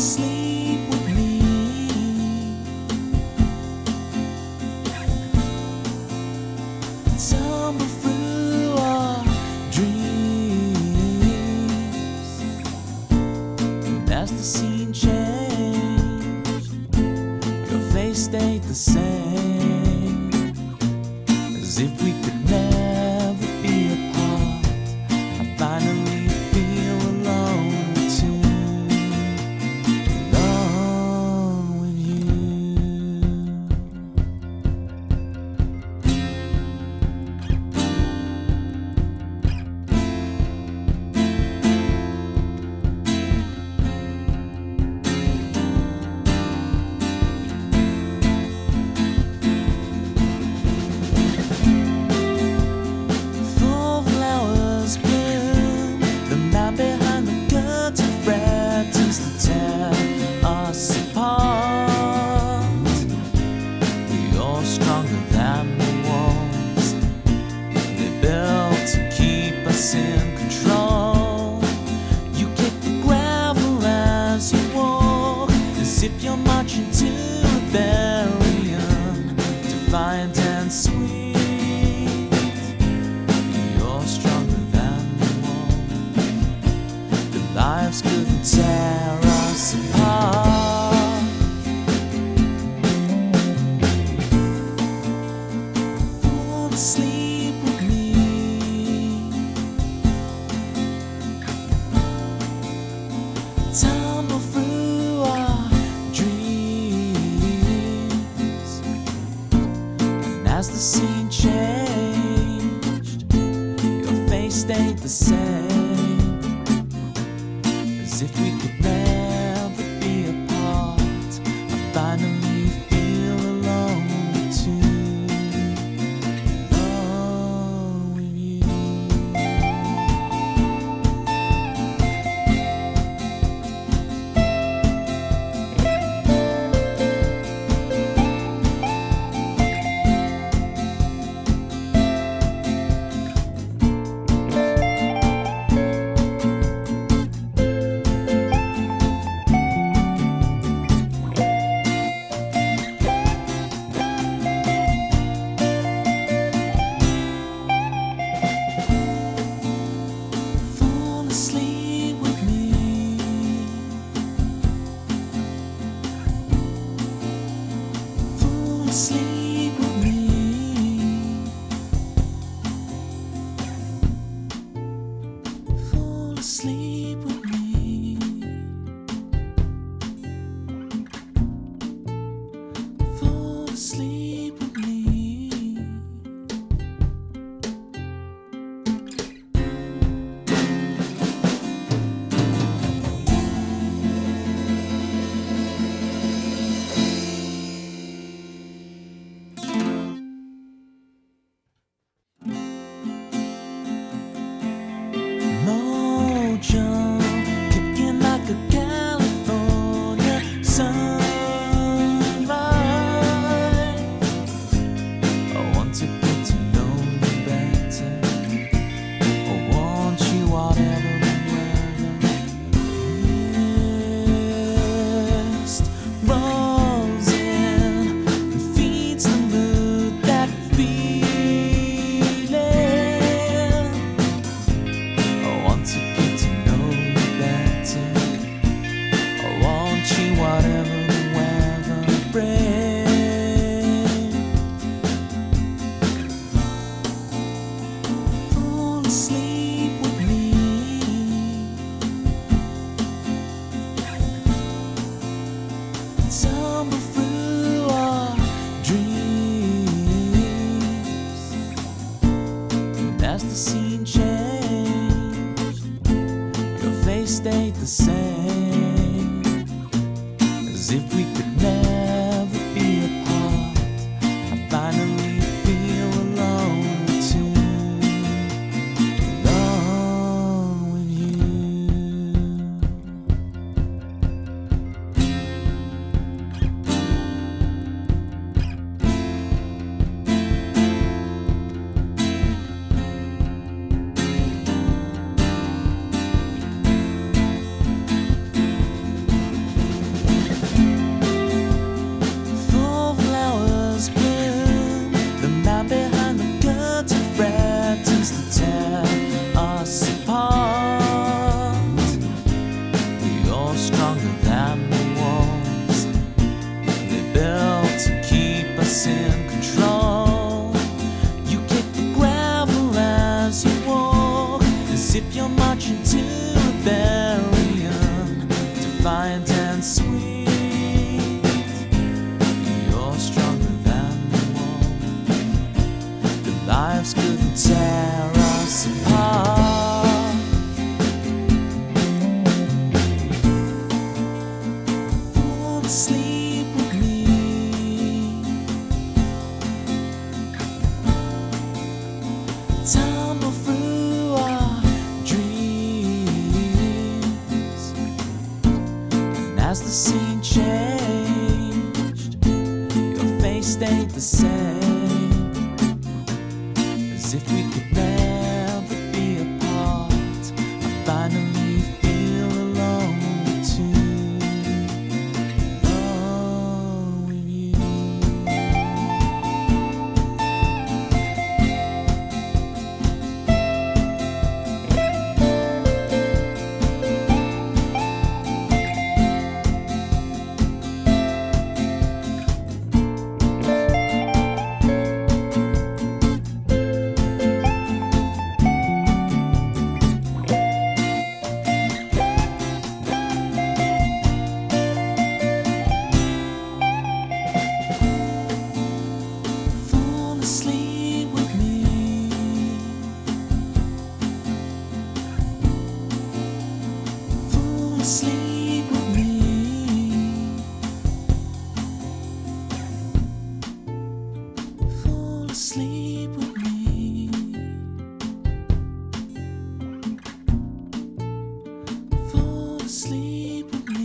Sleep with me. Tumble through our dreams. And as the scene changed, your face stayed the same, as if we could never be apart. I finally feel alone too. In control, you kick the gravel as you walk, as if you're marching to rebellion, defiant and sweet. You're stronger than the wall. The lives couldn't tear us apart. Fall asleep with me. Tumble through our dreams. And as the scene changed, your face stayed the same, as if we could never be apart. I finally feel alone too. Alone with you. Sleep with me. Fall asleep with me. Fall asleep with me. Fall asleep with me. Kicking like a California sunrise. I want to get to know you better. I want you whatever the weather. Mist rolls in and feeds the mood, that feeling. I want to whatever the weather brings. Fall asleep with me. Tumble through our dreams. And as the scene changed, your face stayed the same, as if we could never be apart. I finally feel alone too. Alone with you. stronger than the walls they built to keep us in control. You kick the gravel as you walk, as if you're marching to rebellion, defiant and sweet. You're stronger than the wall. The lives couldn't tear us apart. Sleep with me. Tumble through our dreams. And as the scene changed, your face stayed the same, as if we could never be apart. I finally feel alone too. Sleep with me. Fall asleep with me. Fall asleep with me. Fall asleep with me.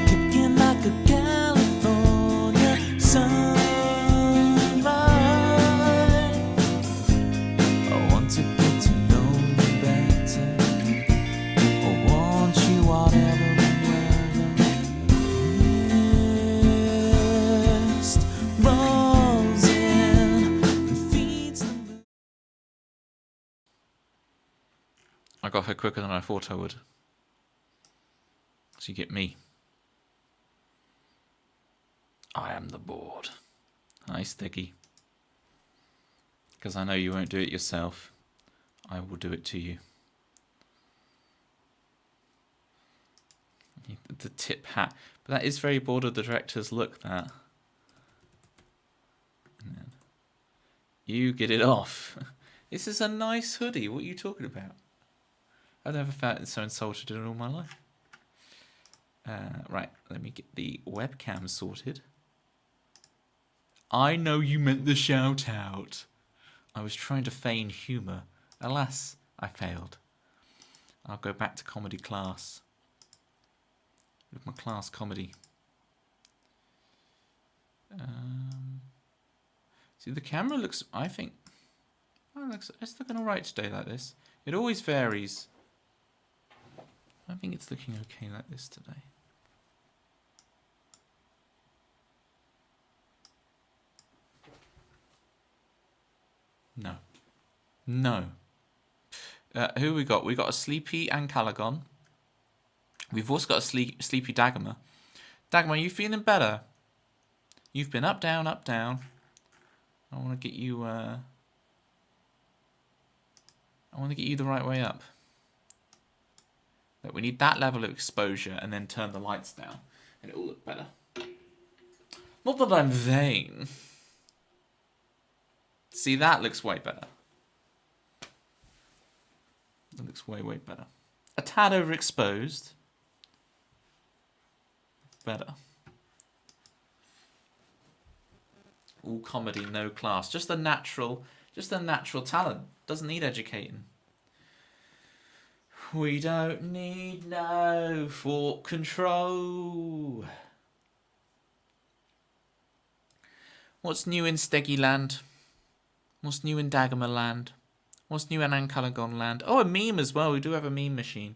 Kicking like a California sunrise. I want to get to know you better. I want you whatever and wherever. Mist rolls in and feeds the moon. I got her quicker than I thought I would. So you get me. I am the board. Hi, Sticky. Because I know you won't do it yourself. I will do it to you. The tip hat. But that is very bored of the director's look, that. You get it off. This is a nice hoodie. What are you talking about? I've never felt so insulted in all my life. Right, let me get the webcam sorted. I know you meant the shout out. I was trying to feign humour. Alas, I failed. I'll go back to comedy class. With my class comedy. See, the camera looks, I think, it's looking alright today like this. It always varies. I think it's looking okay like this today. No. No. Who we got? We got a Sleepy and Callaghan. We've also got a Sleepy Dagmer. Dagmer, are you feeling better? You've been up, down, up, down. I want to get you. I want to get you the right way up. But we need that level of exposure, and then turn the lights down, and it will look better. Not that I'm vain. See, that looks way better. That looks way, way better. A tad overexposed. Better. All comedy, no class. Just a natural talent. Doesn't need educating. We don't need no thought control. What's new in Steggy Land? What's new in Dagomar land? What's new in Ancalagon land? Oh, a meme as well. We do have a meme machine.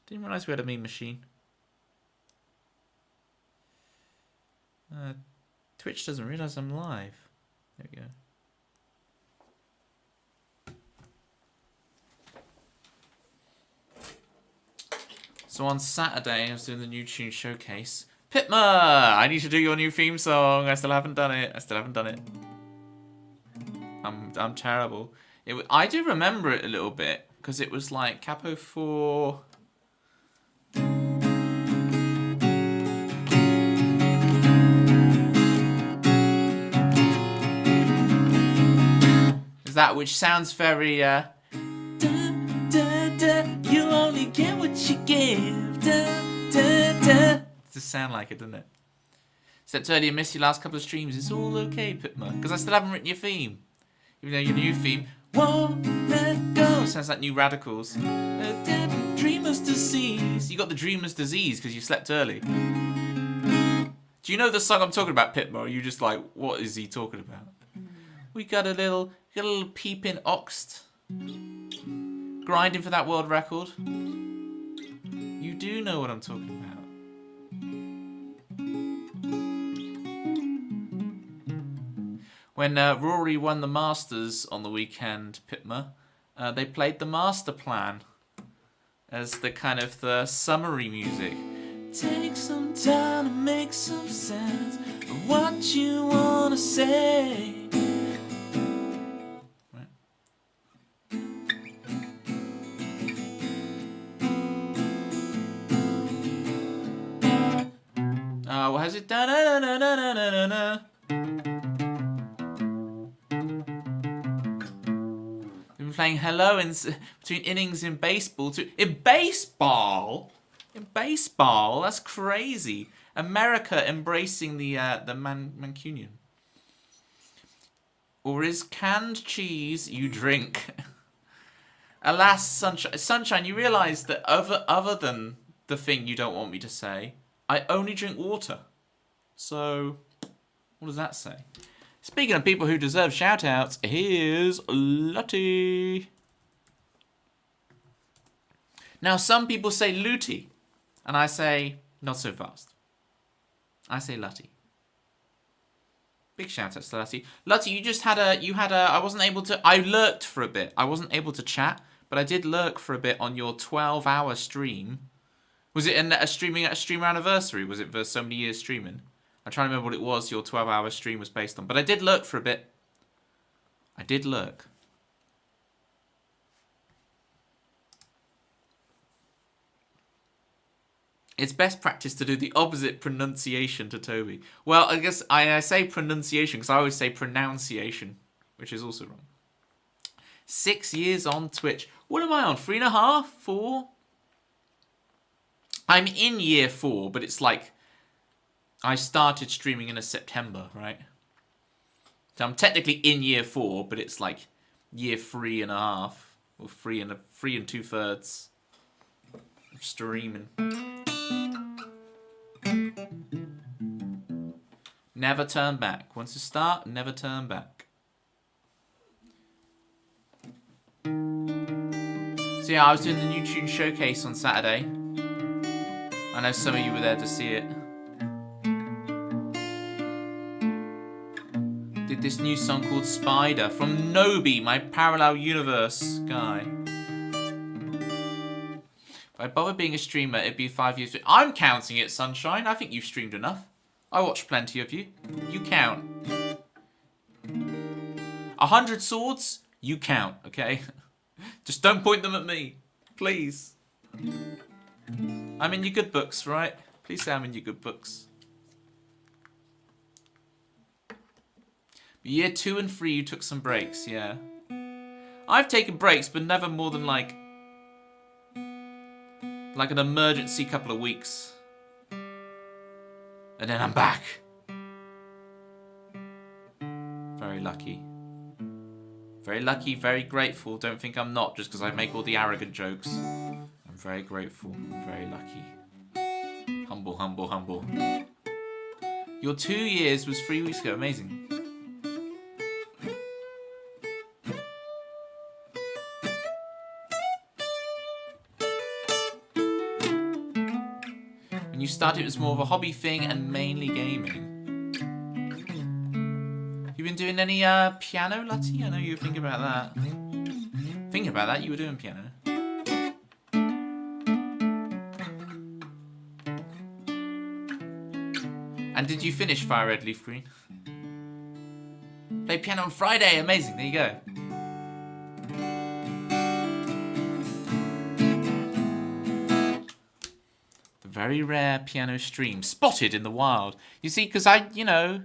Didn't realise we had a meme machine. Twitch doesn't realise I'm live. There we go. So on Saturday, I was doing the new tune showcase. Pitma! I need to do your new theme song. I still haven't done it. I'm terrible. I do remember it a little bit because it was like Capo 4. Is that which sounds very da, da, da, you only get what you give. Da, da, da. It just sound like it, doesn't it? Stepped earlier, missed your last couple of streams. It's all okay, Pitma, because I still haven't written your theme. Even though your new theme won't let go sounds like New Radicals. Dreamer's disease. You got the dreamer's disease because you slept early. Do you know the song I'm talking about, Pitma? Or are you just like, what is he talking about? We got a little peeping oxt grinding for that world record. You do know what I'm talking about. When Rory won the Masters on the weekend, Pitma, they played the Master Plan as the kind of the summary music. Take some time to make some sense of what you want to say. What has it done? They've been playing Hello between innings in baseball. In baseball? That's crazy. America embracing the Mancunian. Or is canned cheese you drink? Alas, Sunshine, you realise that other than the thing you don't want me to say, I only drink water. So, what does that say? Speaking of people who deserve shout-outs, here's Lottie. Now, some people say Looty, and I say, not so fast. I say Lottie. Big shout-outs to Lottie. Lottie, I lurked for a bit. I wasn't able to chat, but I did lurk for a bit on your 12-hour stream. Was it a streamer anniversary? Was it for so many years streaming? I'm trying to remember what it was your 12-hour stream was based on. But I did lurk for a bit. I did lurk. It's best practice to do the opposite pronunciation to Toby. Well, I guess I say pronunciation because I always say pronunciation, which is also wrong. 6 years on Twitch. What am I on? 3.5? 4? I'm in year 4, but it's like I started streaming in September, right? So I'm technically in year 4, but it's like year 3.5 or 3 and 2/3 streaming. Never turn back. Once you start, never turn back. So yeah, I was doing the new tune showcase on Saturday. I know some of you were there to see it. Did this new song called Spider from Nobi, my parallel universe guy. If I bother being a streamer, it'd be 5 years. I'm counting it, Sunshine. I think you've streamed enough. I watch plenty of you. You count. 100 swords, you count, okay? Just don't point them at me, please. I'm in your good books, right? Please say I'm in your good books. Year 2 and 3, you took some breaks, yeah. I've taken breaks, but never more than like an emergency couple of weeks. And then I'm back. Very lucky. Very lucky, very grateful. Don't think I'm not just because I make all the arrogant jokes. I'm very grateful, very lucky. Humble, humble, humble. Your 2 years was 3 weeks ago. Amazing. When you started, it was more of a hobby thing and mainly gaming. You been doing any piano, Lutty? I know you were thinking about that. Thinking about that, you were doing piano. And did you finish Fire Red Leaf Green? Play piano on Friday, amazing, there you go. The very rare piano stream, spotted in the wild. You see, because No,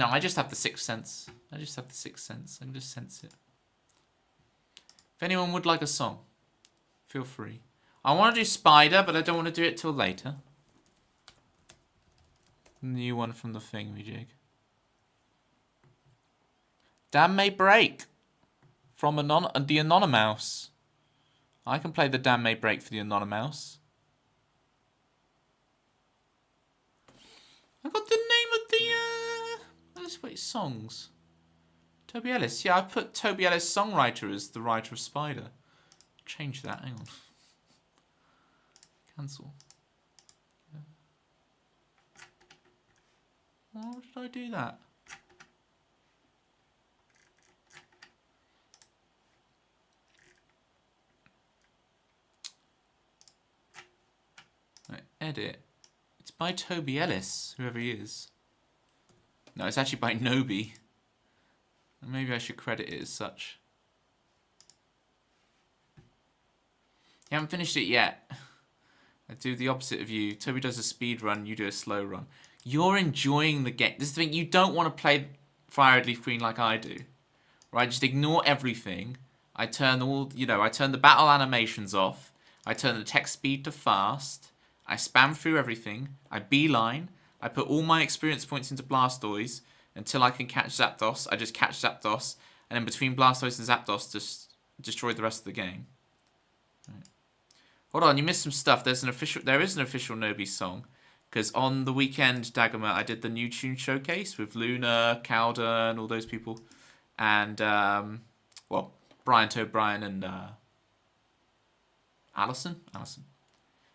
I just have the sixth sense. I can just sense it. If anyone would like a song, feel free. I want to do Spider, but I don't want to do it till later. New one from the thingamajig. Damn May Break. From the Anonymous. I can play the Damn May Break for the Anonymous. I got the name of the let's wait, songs. Toby Ellis. Yeah, I put Toby Ellis songwriter as the writer of Spider. Change that, hang on. Cancel. Yeah. Why did I do that? Right, edit. It's by Toby Ellis, whoever he is. No, it's actually by Nobi. Maybe I should credit it as such. You haven't finished it yet. I do the opposite of you. Toby does a speed run, you do a slow run. You're enjoying the game. This is the thing, you don't want to play Fire Red Leaf Green like I do. Right, just ignore everything. I turn I turn the battle animations off. I turn the text speed to fast. I spam through everything. I beeline. I put all my experience points into Blastoise until I can catch Zapdos. I just catch Zapdos. And then between Blastoise and Zapdos, just destroy the rest of the game. Right. Hold on, you missed some stuff. There is an official Nobi song. Because on the weekend, Dagomar, I did the new tune showcase with Luna, Calder, and all those people. And, Brian O'Brien and Allison.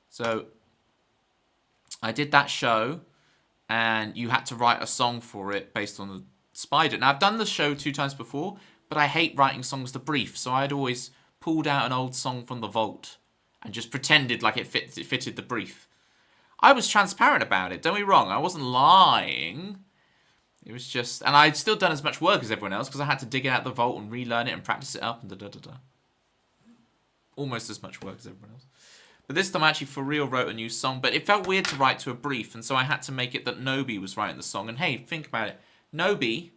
So, I did that show, and you had to write a song for it based on the Spider. Now, I've done the show 2 times before, but I hate writing songs to brief, so I'd always pulled out an old song from the vault and just pretended like it fitted the brief. I was transparent about it, don't be wrong. I wasn't lying. It was just... And I'd still done as much work as everyone else because I had to dig it out of the vault and relearn it and practice it up and da-da-da-da. Almost as much work as everyone else. But this time I actually for real wrote a new song. But it felt weird to write to a brief, and so I had to make it that Nobi was writing the song. And hey, think about it. Nobi,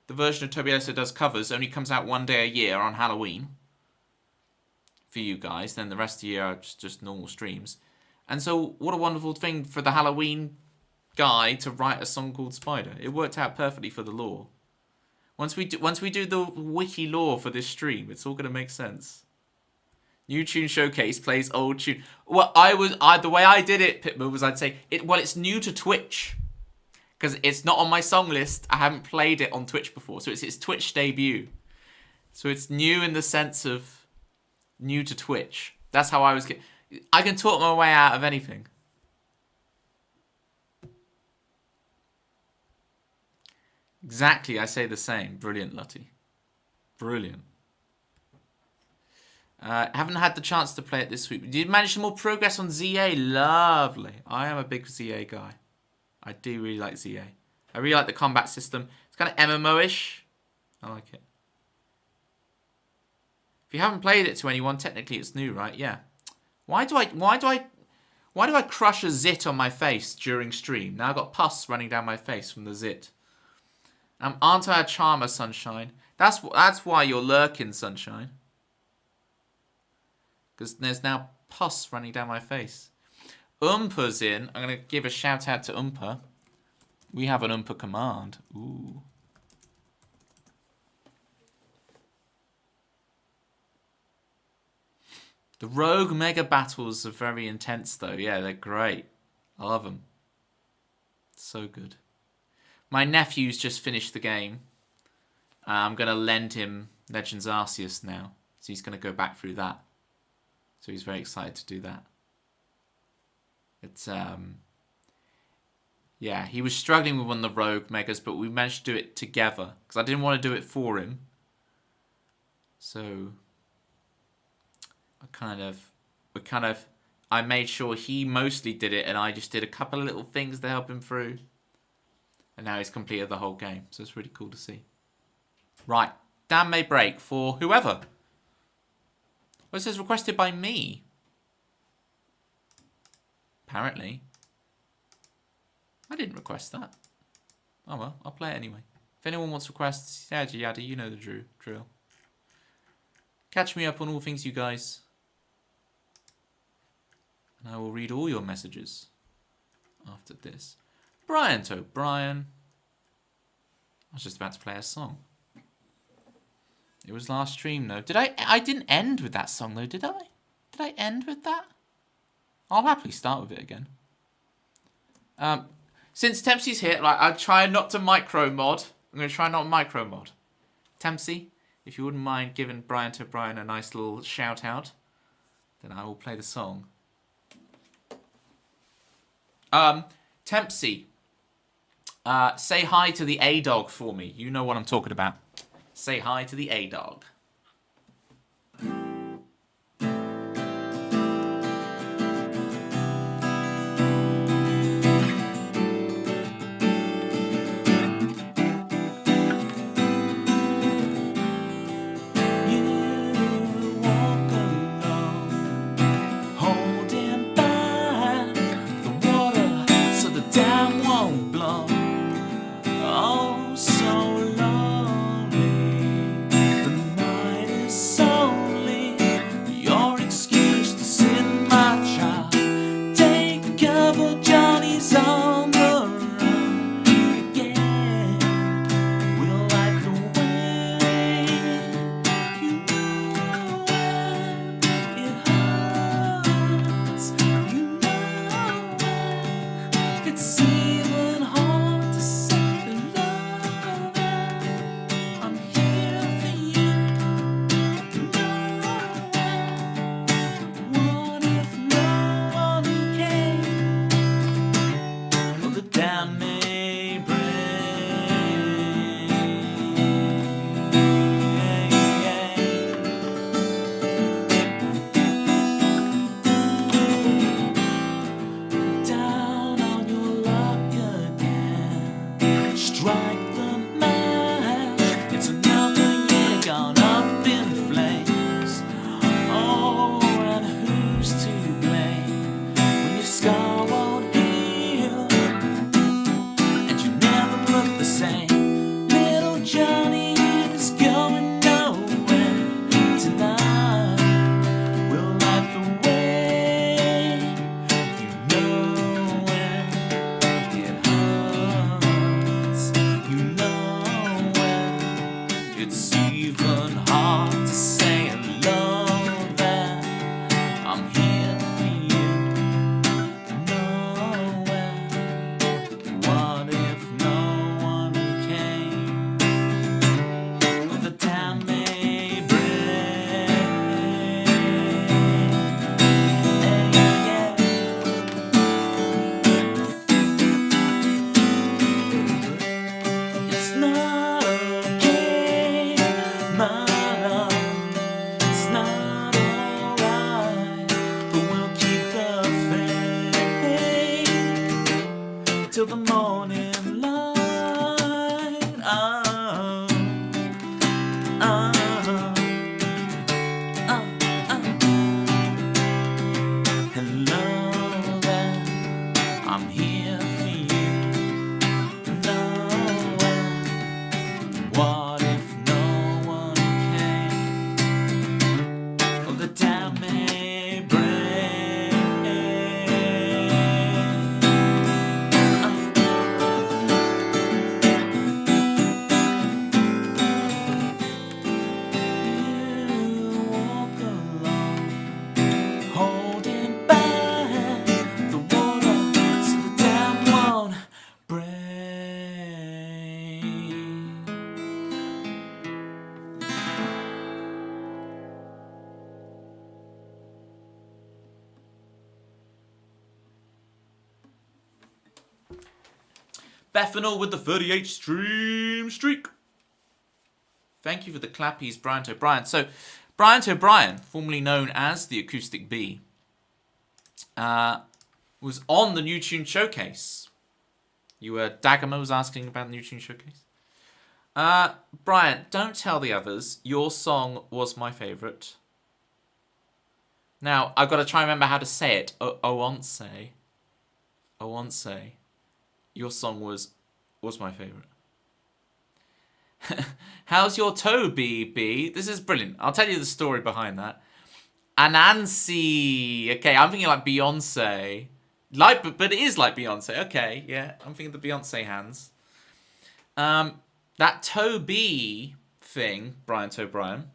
the version of Toby Ellis that does covers, only comes out 1 day a year on Halloween. For you guys. Then the rest of the year are just normal streams. And so what a wonderful thing for the Halloween guy to write a song called Spider. It worked out perfectly for the lore. Once we do the wiki lore for this stream, it's all going to make sense. New tune showcase plays old tune. Well, the way I did it, Pitbull, was I'd say it's new to Twitch because it's not on my song list. I haven't played it on Twitch before, so it's its Twitch debut. So it's new in the sense of new to Twitch. That's how I was. I can talk my way out of anything. Exactly, I say the same. Brilliant, Lutty. Brilliant. Haven't had the chance to play it this week. Did you manage some more progress on ZA? Lovely. I am a big ZA guy. I do really like ZA. I really like the combat system. It's kind of MMO-ish. I like it. If you haven't played it to anyone, technically it's new, right? Yeah. Why do I crush a zit on my face during stream? Now I've got pus running down my face from the zit. Aren't I a charmer, Sunshine? That's why you're lurking, Sunshine. Because there's now pus running down my face. Umpa's in. I'm going to give a shout out to Umpa. We have an Umpa command. Ooh. The rogue mega battles are very intense though. Yeah, they're great. I love them. So good. My nephew's just finished the game. I'm going to lend him Legends Arceus now. So he's going to go back through that. So he's very excited to do that. It's yeah, he was struggling with one of the rogue megas, but we managed to do it together because I didn't want to do it for him. So I made sure he mostly did it, and I just did a couple of little things to help him through. And now he's completed the whole game, so it's really cool to see. Right, Dan may break for whoever. Well, it says requested by me. Apparently. I didn't request that. Oh well, I'll play it anyway. If anyone wants requests, yada yada, you know the drill. Catch me up on all things, you guys. And I will read all your messages after this. Brian to Brian. I was just about to play a song. It was last stream though. I didn't end with that song though, did I? Did I end with that? I'll happily start with it again. Since Tempsy's here, like, I try not to micro mod. I'm going to try not micro mod. Tempsy, if you wouldn't mind giving Brian to Brian a nice little shout out, then I will play the song. Tempsy, say hi to the A-Dog for me. You know what I'm talking about. Say hi to the A-Dog. Bethanol with the 38 stream streak. Thank you for the clappies, Bryant O'Brien. So, Bryant O'Brien, formerly known as the Acoustic Bee, was on the New Tune Showcase. Dagama was asking about the New Tune Showcase. Bryant, don't tell the others. Your song was my favourite. Now, I've got to try and remember how to say it. Oonse. Your song was my favourite. How's your toe, B? This is brilliant. I'll tell you the story behind that. Anansi. Okay, I'm thinking like Beyonce. But it is like Beyonce. Okay, yeah. I'm thinking the Beyonce hands. That toe B thing, Bryant O'Brien.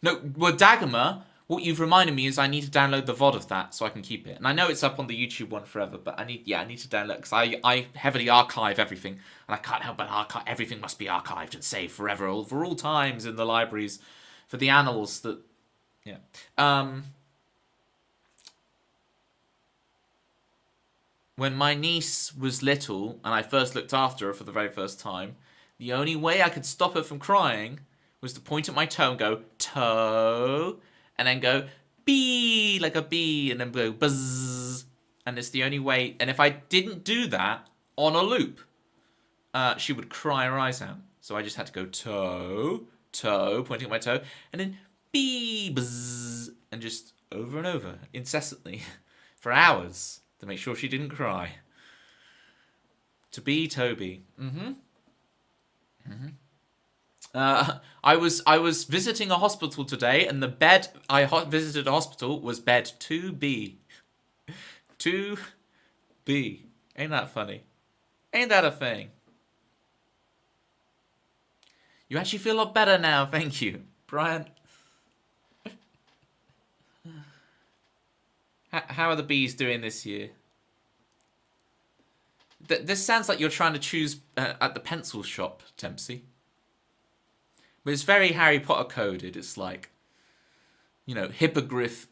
No, well, Dagama, what you've reminded me is I need to download the VOD of that so I can keep it. And I know it's up on the YouTube one forever, but I need to download it because I heavily archive everything. And I can't help but archive. Everything must be archived and saved forever, for all times in the libraries, for the annals that, yeah. When my niece was little and I first looked after her for the very first time, the only way I could stop her from crying was to point at my toe and go, toe, and then go, bee, like a bee, and then go, buzz. And it's the only way. And if I didn't do that on a loop, she would cry her eyes out. So I just had to go, toe, pointing at my toe, and then bee, buzz, and just over and over, incessantly, for hours, to make sure she didn't cry. To be Toby. I was visiting a hospital today, and the bed I visited a hospital was bed 2B. 2B. Ain't that funny? Ain't that a thing? You actually feel a lot better now, thank you, Brian. How are the bees doing this year? This sounds like you're trying to choose at the pencil shop, Tempsy. But it's very Harry Potter coded. It's like, hippogriff.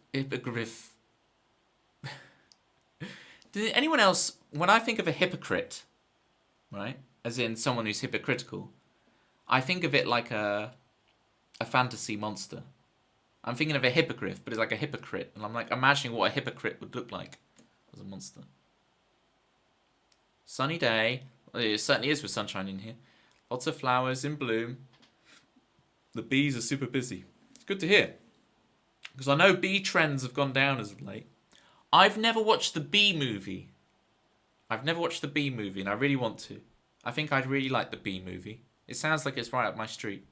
Did anyone else, when I think of a hypocrite, right, as in someone who's hypocritical, I think of it like a fantasy monster. I'm thinking of a hippogriff, but it's like a hypocrite. And I'm like imagining what a hypocrite would look like as a monster. Sunny day. It certainly is with sunshine in here. Lots of flowers in bloom. The bees are super busy. It's good to hear. Because I know bee trends have gone down as of late. I've never watched the Bee Movie. And I really want to. I think I'd really like the Bee Movie. It sounds like it's right up my street.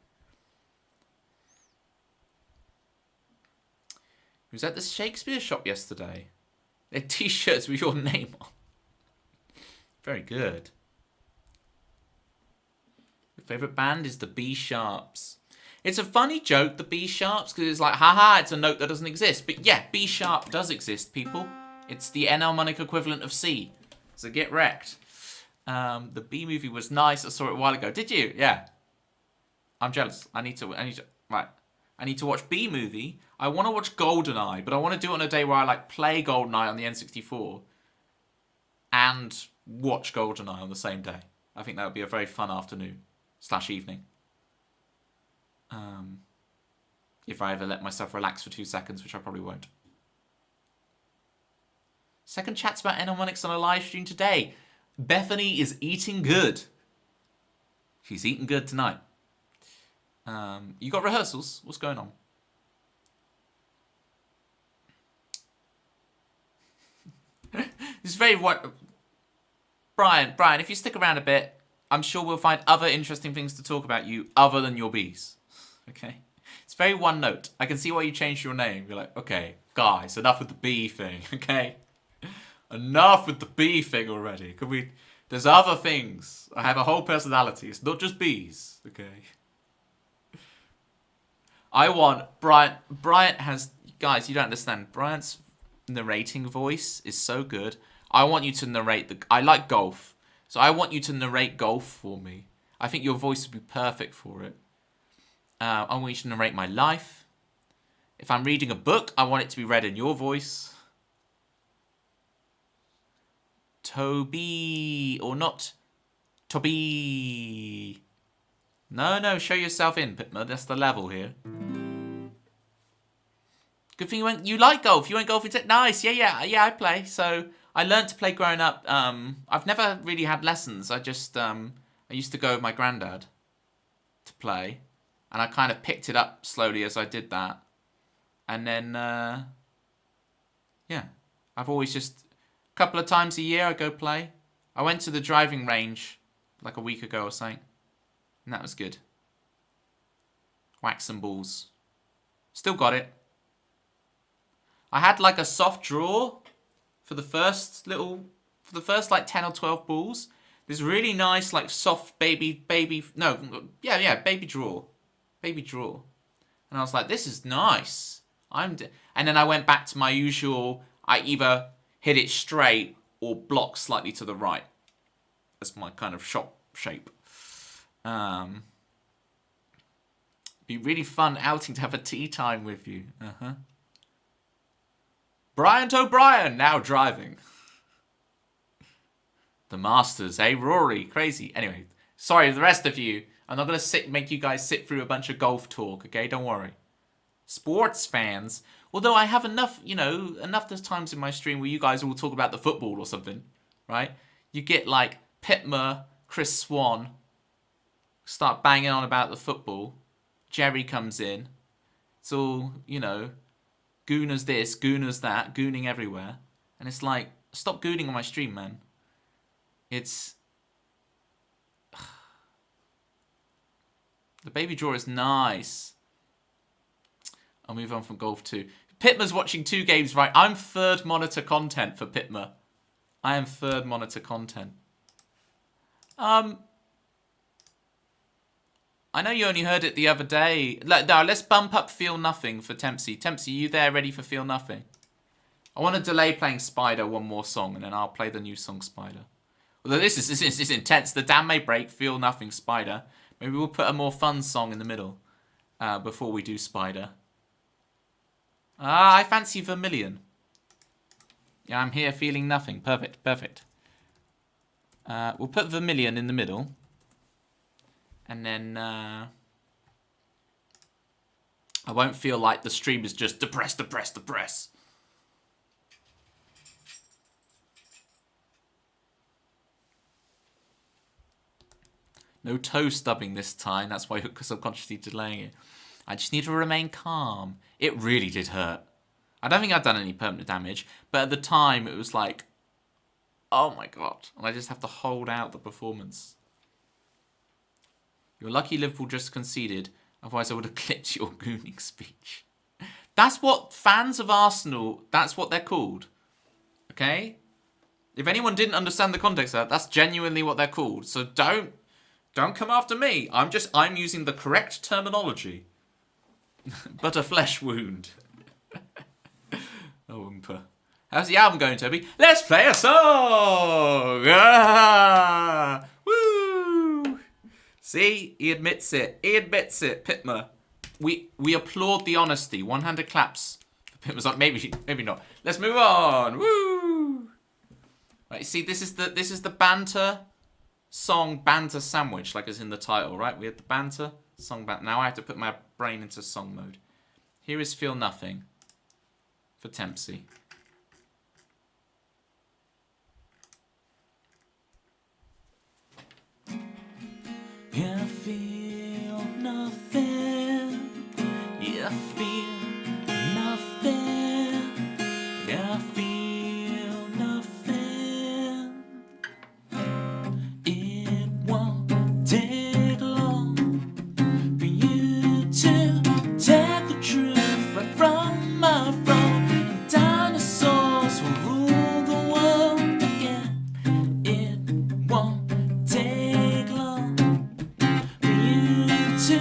He was at the Shakespeare shop yesterday. They're t-shirts with your name on. Very good. Your favourite band is the B Sharps. It's a funny joke, the B Sharps, because it's like, haha, it's a note that doesn't exist. But yeah, B Sharp does exist, people. It's the enharmonic equivalent of C. So get wrecked. The B Movie was nice. I saw it a while ago. Did you? Yeah. I'm jealous. I need to watch B Movie. I want to watch GoldenEye, but I want to do it on a day where I play GoldenEye on the N64 and watch GoldenEye on the same day. I think that would be a very fun afternoon/evening. If I ever let myself relax for 2 seconds, which I probably won't. Second chats about enharmonics on a live stream today. Bethany is eating good. She's eating good tonight. You got rehearsals? What's going on? This is very what, Brian. If you stick around a bit, I'm sure we'll find other interesting things to talk about you other than your bees. Okay, it's very one note. I can see why you changed your name. You're like, okay, guys, enough with the bee thing. Okay, enough with the bee thing already. Could we? There's other things. I have a whole personality. It's not just bees. Okay. I want Brian. Brian has, guys, you don't understand. Brian's narrating voice is so good. I want you to narrate I like golf, so I want you to narrate golf for me. I think your voice would be perfect for it. I want you to narrate my life. If I'm reading a book, I want it to be read in your voice. Toby. Or not Toby. No, show yourself in, Pitma. That's the level here. Good thing you like golf. You went golfing. Nice. Yeah, I play. So I learned to play growing up. I've never really had lessons. I just, I used to go with my granddad to play. And I kind of picked it up slowly as I did that. And then, yeah. I've always just, a couple of times a year I go play. I went to the driving range like a week ago or something. And that was good. Whack some balls. Still got it. I had like a soft draw for the first like 10 or 12 balls. This really nice like soft baby draw. Baby draw. And I was like, this is nice. And then I went back to my usual, I either hit it straight or block slightly to the right. That's my kind of shot shape. Be really fun outing to have a tea time with you. Bryant O'Brien now driving. The Masters, Rory, crazy. Anyway, sorry, the rest of you. I'm not going to make you guys sit through a bunch of golf talk, okay? Don't worry. Sports fans. Although I have enough there's times in my stream where you guys all talk about the football or something, right? You get like Pitma, Chris Swan, start banging on about the football. Jerry comes in. It's all, gooners this, gooners that, gooning everywhere. And it's like, stop gooning on my stream, man. It's... The baby draw is nice. I'll move on from golf too. Pitma's watching 2 games, right? I'm third monitor content for Pitma. I am third monitor content. I know you only heard it the other day. No, let's bump up Feel Nothing for Tempsy. Tempsy, you there ready for Feel Nothing? I want to delay playing Spider one more song, and then I'll play the new song Spider. Although this is intense. The Dam May Break, Feel Nothing, Spider. Maybe we'll put a more fun song in the middle before we do Spider. I fancy Vermilion. Yeah, I'm here feeling nothing. Perfect. We'll put Vermilion in the middle. And then I won't feel like the stream is just depress. No toe stubbing this time. That's why you're subconsciously delaying it. I just need to remain calm. It really did hurt. I don't think I've done any permanent damage. But at the time, it was like, oh my god. And I just have to hold out the performance. You're lucky Liverpool just conceded. Otherwise, I would have clipped your gooning speech. That's what fans of Arsenal, that's what they're called. Okay? If anyone didn't understand the context of that, that's genuinely what they're called. So don't come after me. I'm using the correct terminology. But a flesh wound. Oh, Oompa. How's the album going, Toby? Let's play a song! Ah! Woo! See? He admits it. Pitma. We applaud the honesty. One-handed claps. Pitma's like, maybe not. Let's move on. Woo! Right, see, this is the Banter song, Banter sandwich, like it's in the title, right? We had the Banter song. Now I have to put my brain into song mode. Here is Feel Nothing for Tempsy. I feel nothing. I feel nothing. I feel nothing. It won't take long for you to tell the truth right from my phone. And dinosaurs will rule the world again. It won't take long for you to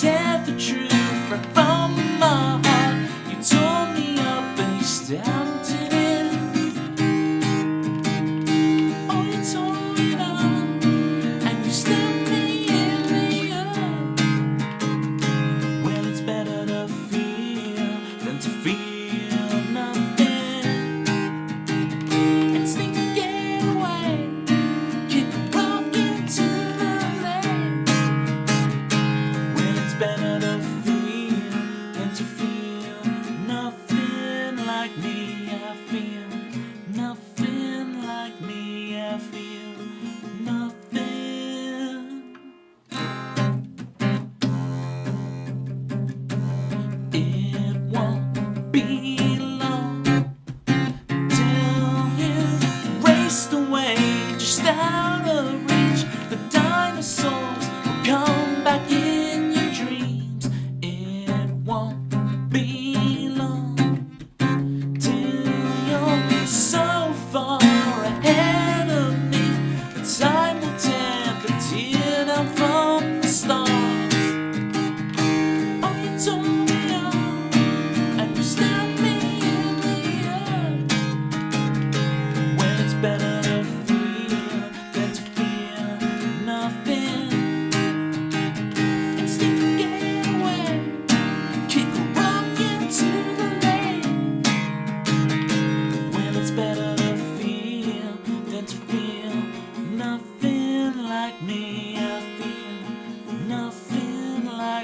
tell the truth right from my heart. You tore me up and you stabbed it in. Oh, you tore it up and you stabbed me in the eye. Well, it's better to feel than to feel nothing. It's things to get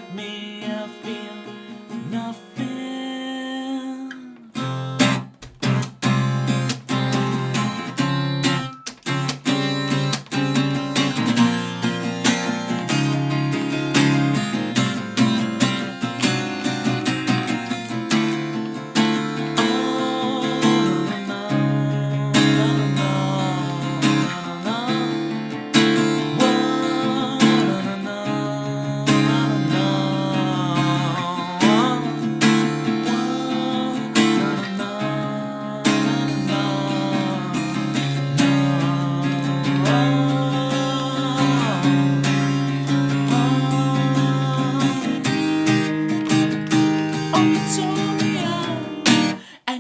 like me, I feel nothing.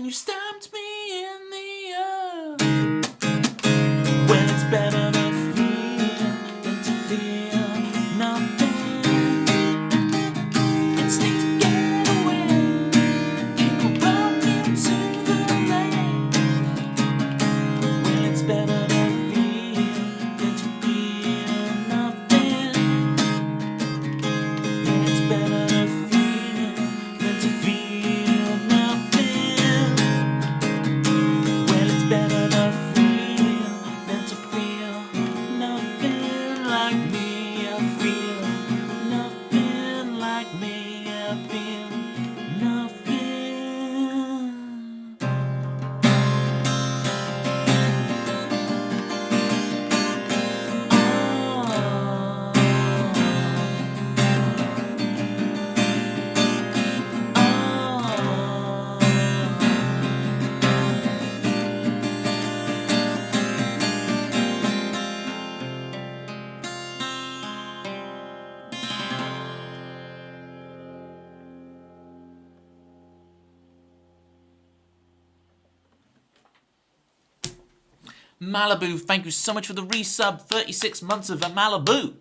You stamped me in the air. When it's better to feel than to feel nothing. Instinct to get away, can't go back into the lane. When it's better to feel than to feel nothing. When it's better to feel than to feel nothing. Well, it's better to feel than to feel nothing like me. I feel nothing like me. I feel nothing. Malibu, thank you so much for the resub. 36 months of a Malibu.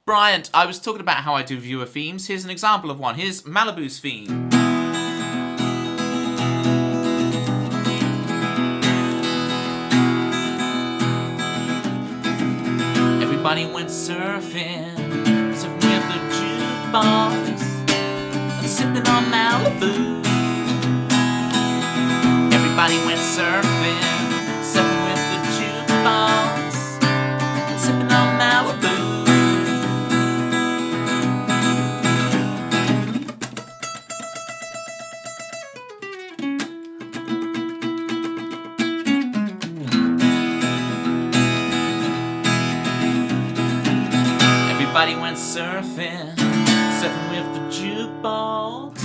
Bryant, I was talking about how I do viewer themes. Here's an example of one. Here's Malibu's theme. Everybody went surfing, surfing with the jukebox, and sipping on Malibu. Everybody went surfing, surfing with the jukebox, and sipping on Malibu. Everybody went surfing, surfing with the jukebox,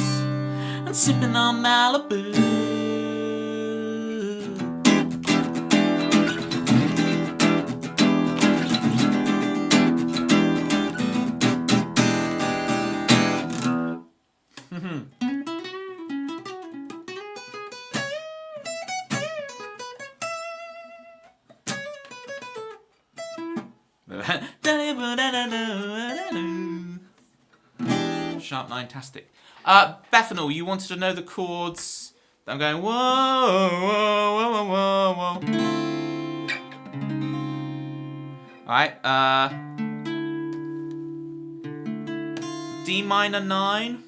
and sipping on Malibu. Sharp nine-tastic. Bethanol, you wanted to know the chords. I'm going whoa, whoa, whoa, whoa, whoa. Alright, D minor 9.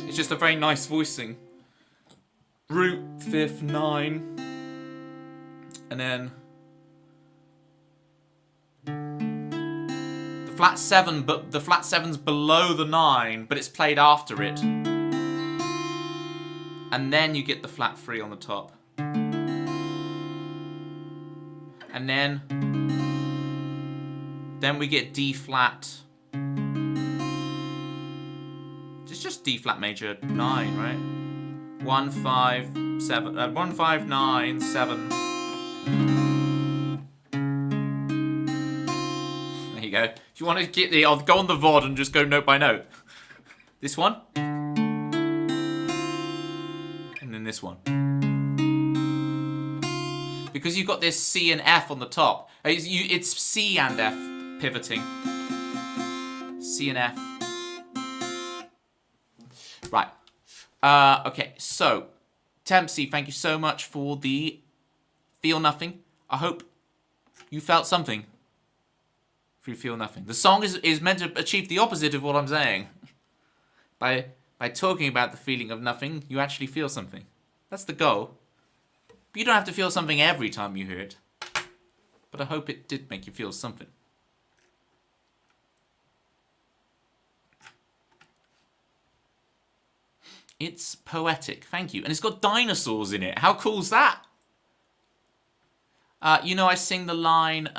It's just a very nice voicing. Root 5th 9. And then the flat 7, but the flat 7's below the 9, but it's played after it. And then you get the flat 3 on the top. And then we get D flat. It's just D flat major 9, right? 1 5 7 1 5 9 7. There you go. If you want to get the, I'll go on the VOD and just go note by note. This one. And then this one. Because you've got this C and F on the top. It's C and F pivoting. C and F. Right. Okay, so Tempsy, thank you so much for the feel nothing. I hope you felt something. if you feel nothing. The song is meant to achieve the opposite of what I'm saying. By talking about the feeling of nothing, you actually feel something. That's the goal. But you don't have to feel something every time you hear it. But I hope it did make you feel something. It's poetic. Thank you. And it's got dinosaurs in it. How cool's that? You know, I sing the line,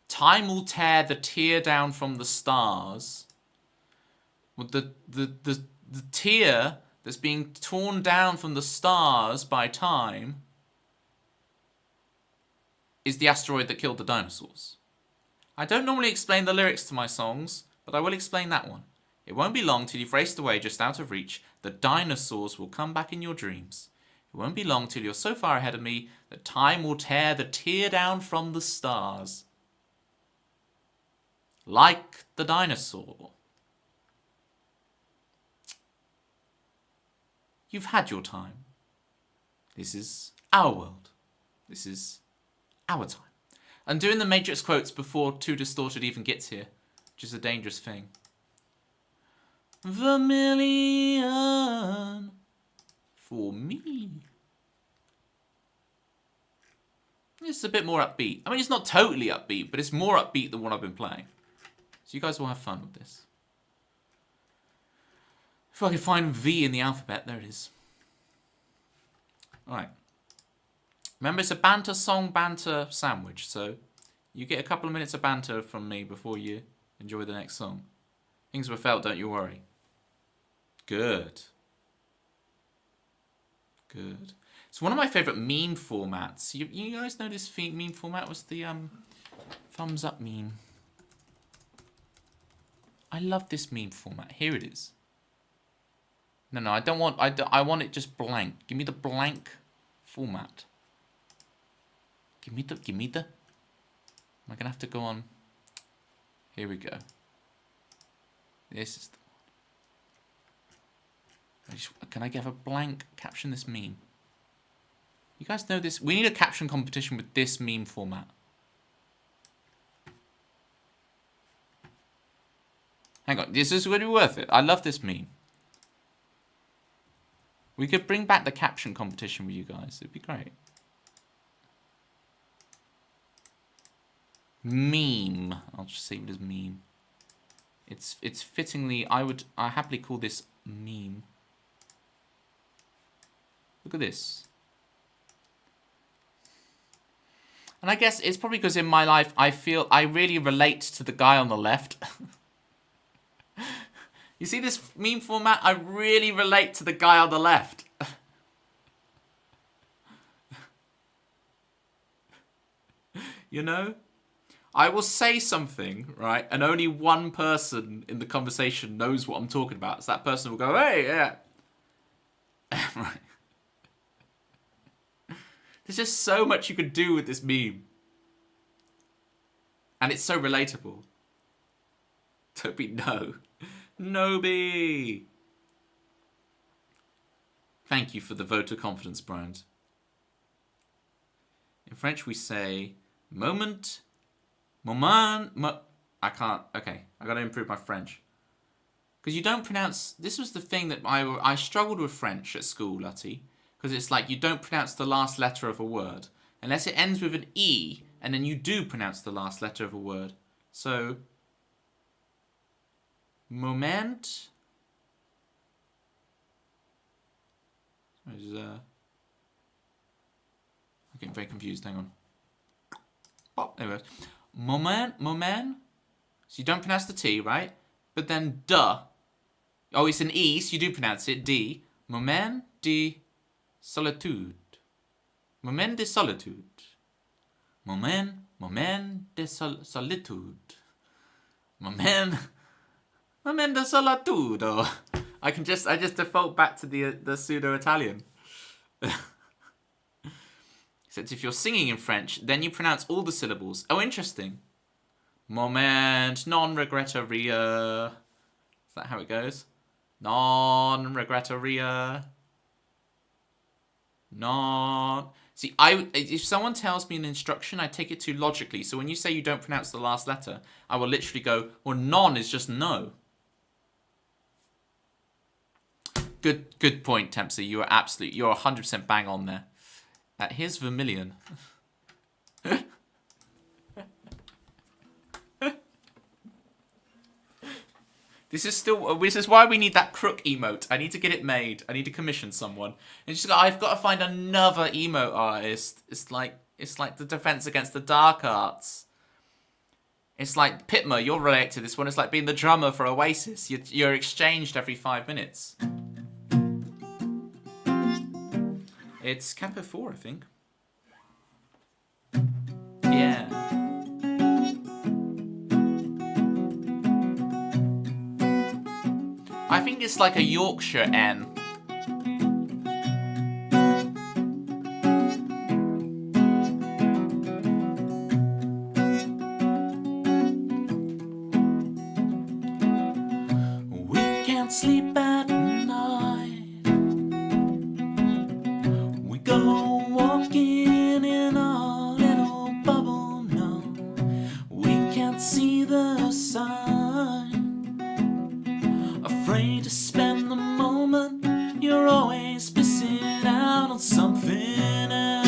time will tear the tear down from the stars. The tear that's being torn down from the stars by time is the asteroid that killed the dinosaurs. I don't normally explain the lyrics to my songs, but I will explain that one. It won't be long till you've raced away just out of reach. The dinosaurs will come back in your dreams. It won't be long till you're so far ahead of me that time will tear the tear down from the stars. Like the dinosaur. You've had your time. This is our world. This is our time. I'm doing the Matrix quotes before Too Distorted even gets here, which is a dangerous thing. Vermilion for me. It's a bit more upbeat. I mean, it's not totally upbeat, but it's more upbeat than what I've been playing. So you guys will have fun with this. If I can find V in the alphabet, there it is. Alright. Remember, it's a banter song, banter sandwich, so you get a couple of minutes of banter from me before you enjoy the next song. Things were felt, don't you worry. Good. Good. It's one of my favourite meme formats. You guys know this meme format was the thumbs up meme. I love this meme format. Here it is. No, I don't want. I want it just blank. Give me the blank format. Give me the. Am I gonna have to go on? Here we go. This is the one. Can I get a blank caption this meme? You guys know this. We need a caption competition with this meme format. Hang on, this is going to be worth it. I love this meme. We could bring back the caption competition with you guys. It'd be great. Meme. I'll just save it as meme. It's fittingly. I happily call this meme. Look at this. And I guess it's probably because in my life I feel I really relate to the guy on the left. You see this meme format? I really relate to the guy on the left. You know? I will say something, right? And only one person in the conversation knows what I'm talking about. So that person will go, hey, yeah. Right. There's just so much you could do with this meme. And it's so relatable. Toby, no. Noby. Thank you for the vote of confidence, Brian. In French we say moment, I can't, okay, I gotta improve my French. Because you don't pronounce, this was the thing that I struggled with French at school, Lutty. Because it's like you don't pronounce the last letter of a word. Unless it ends with an E, and then you do pronounce the last letter of a word. So, moment. I'm getting very confused, hang on. Oh, there it goes. Moment. So you don't pronounce the T, right? But then duh. Oh, it's an E, so you do pronounce it. D. Moment de solitude. Moment de solitude. Moment de solitude. Moment de solitude. Oh, I just default back to the pseudo-Italian. Except if you're singing in French, then you pronounce all the syllables. Oh, interesting. Moment non regretoria. Is that how it goes? Non regretoria. Non. See, if someone tells me an instruction, I take it too logically. So when you say you don't pronounce the last letter, I will literally go, well, non is just no. Good point, Tempsy. You're 100% bang on there. Here's Vermilion. This is why we need that crook emote. I need to get it made. I need to commission someone. And she's like, I've got to find another emote artist. It's like the Defense Against the Dark Arts. It's like Pitma, you're related to this one. It's like being the drummer for Oasis. You're exchanged every 5 minutes. It's Campo 4, I think. Yeah. I think it's like a Yorkshire N. We can't sleep at night. We go walking in our little bubble now. We can't see the sign. Afraid to spend the moment. You're always missing out on something else.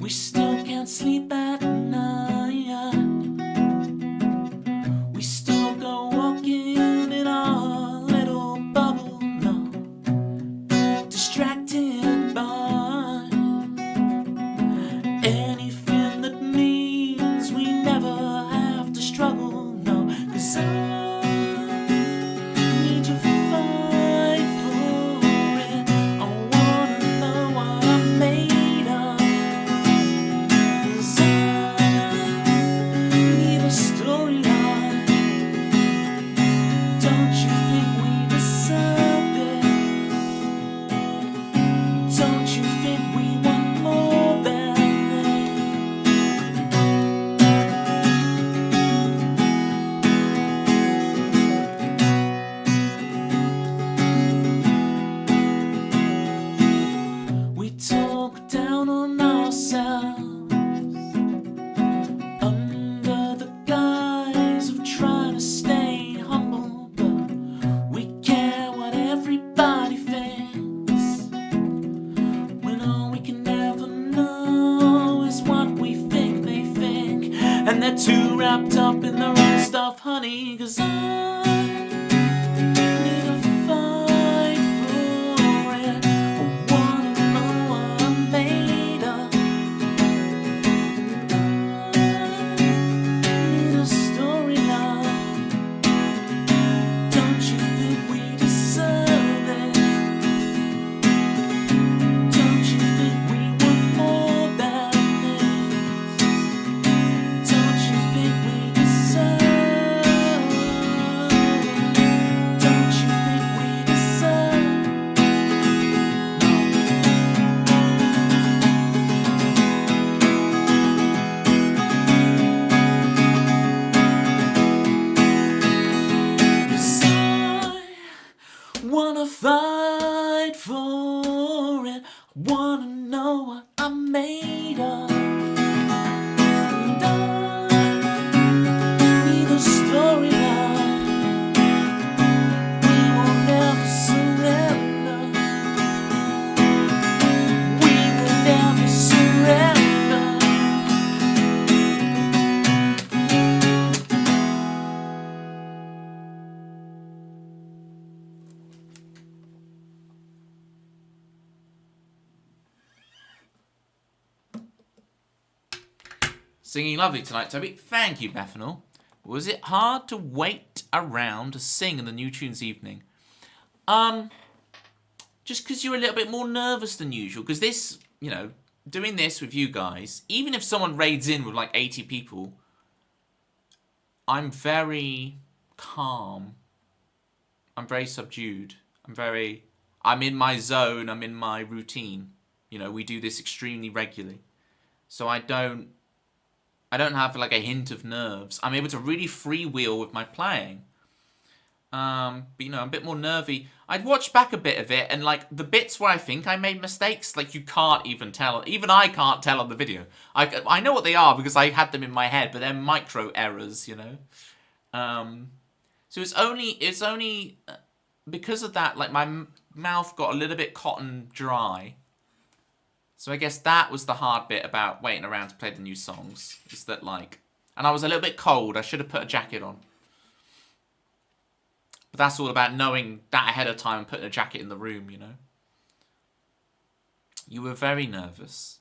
We still can't sleep at night. We still go walking in our little bubble now, distracted by anything that means we never have to struggle, no. 'Cause I need to fight for it. I wanna know what I'm made of. 'Cause I need a storyline. Don't you think we deserve this? Don't you think we want more than we talk down on ourselves under the guise of trying to stay humble, but we care what everybody thinks, when all we can ever know is what we think they think, and they're too wrapped up in their own stuff, honey. 'Cause I need to fight for it. I wanna know what I'm made of. I need a storyline. Don't you think we deserve it? Don't you think we want more than this? Don't you think we deserve? Don't you think we deserve? Cause I wanna fight for it. I wanna know what I'm made of. And I need a storyline. We will never surrender. We will never surrender. Singing lovely tonight, Toby. Thank you, Bethanol. Was it hard to wait around to sing in the New Tunes evening? Just because you're a little bit more nervous than usual. Because this, doing this with you guys, even if someone raids in with like 80 people, I'm very calm. I'm very subdued. I'm in my zone. I'm in my routine. We do this extremely regularly. So I don't I don't have like a hint of nerves. I'm able to really freewheel with my playing. But you know, I'm a bit more nervy. I'd watched back a bit of it, and like the bits where I think I made mistakes, like you can't even tell. Even I can't tell on the video. I know what they are because I had them in my head, but they're micro errors, you know. So it's only because of that, like my mouth got a little bit cotton dry. So I guess that was the hard bit about waiting around to play the new songs. Is that like, and I was a little bit cold. I should have put a jacket on. But that's all about knowing that ahead of time and putting a jacket in the room, you know. You were very nervous.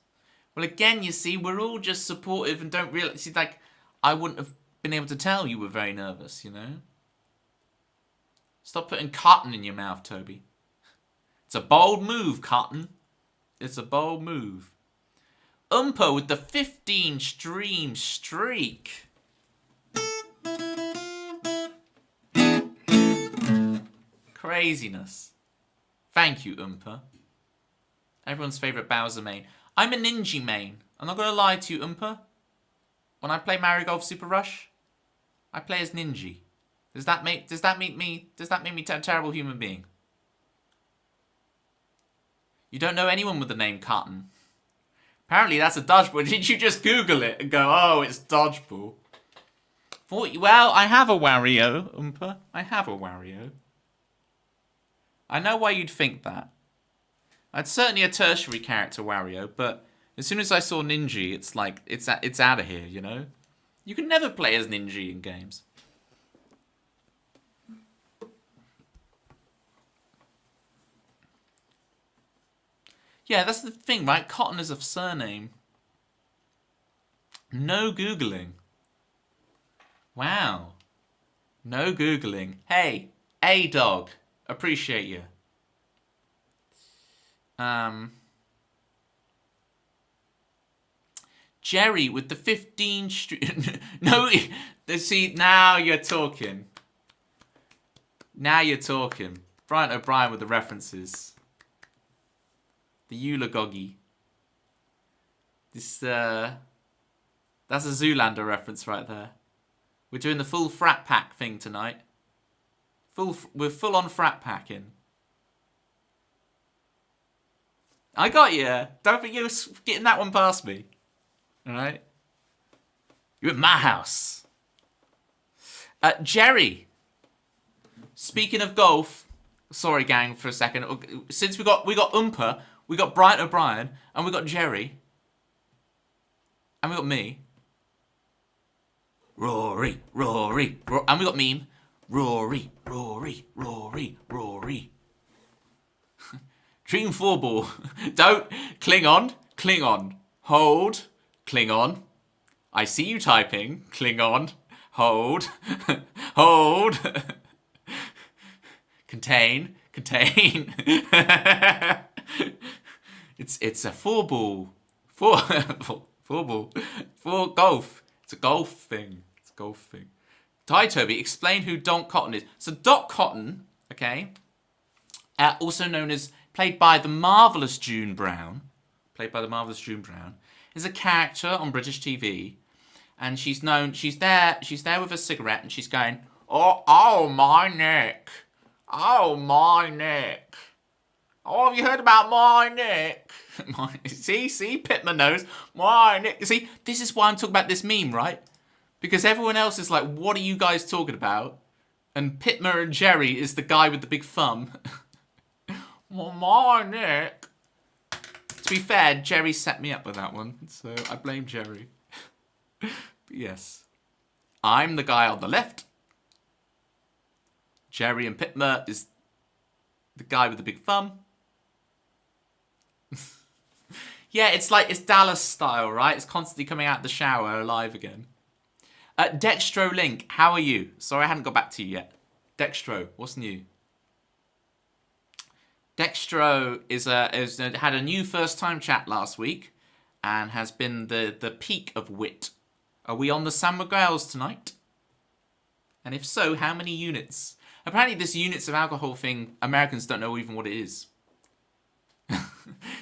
Well, again, you see, we're all just supportive and don't realize. See, like, I wouldn't have been able to tell you were very nervous, you know. Stop putting cotton in your mouth, Toby. It's a bold move, Cotton. It's a bold move. Umpa with the 15-stream streak. Craziness. Thank you, Umpa. Everyone's favourite Bowser main. I'm a Ninja main. I'm not going to lie to you, Umpa. When I play Mario Golf Super Rush, I play as Ninja. Does that make me a terrible human being? You don't know anyone with the name Cotton. Apparently that's a dodgeball. Did you just Google it and go, oh, it's dodgeball? Well, I have a Wario, Umpa. I have a Wario. I know why you'd think that. It's certainly a tertiary character, Wario, but as soon as I saw Ninja, it's like, it's out of here, you know? You can never play as Ninja in games. Yeah, that's the thing, right? Cotton is a surname. No Googling. Wow. No Googling. Hey, A-Dog. Appreciate you. Jerry with the 15 No, see, now you're talking. Now you're talking. Brian O'Brien with the references. The Eulagogy. This, that's a Zoolander reference right there. We're doing the full frat pack thing tonight. We're full on frat packing. I got you. Don't think you're getting that one past me. Alright? You're at my house. Jerry. Speaking of golf. Sorry, gang, for a second. Since we got Umpa, we got Brian O'Brien, and we got Jerry. And we got me. Rory. And we got Meme. Rory. Dream 4 ball. Don't. Cling on. Hold. Cling on. I see you typing. Cling on. Hold. Hold. Contain. It's a 4 ball. 4 ball. 4 golf. It's a golf thing. Hi, Toby. Explain who Doc Cotton is. So Doc Cotton, okay, also known as, played by the marvellous June Brown, is a character on British TV, and she's there with a cigarette, and she's going, oh my neck. Oh, have you heard about my neck? See, Pitman knows. My neck. See, this is why I'm talking about this meme, right? Because everyone else is like, what are you guys talking about? And Pitmer and Jerry is the guy with the big thumb. My neck. To be fair, Jerry set me up with that one, so I blame Jerry. But yes. I'm the guy on the left. Jerry and Pitmer is the guy with the big thumb. Yeah, it's Dallas style, right? It's constantly coming out of the shower alive again. Dextro Link, how are you? Sorry I hadn't got back to you yet. Dextro, what's new? Dextro had a new first time chat last week and has been the peak of wit. Are we on the San Miguel's tonight? And if so, how many units? Apparently this units of alcohol thing, Americans don't know even what it is.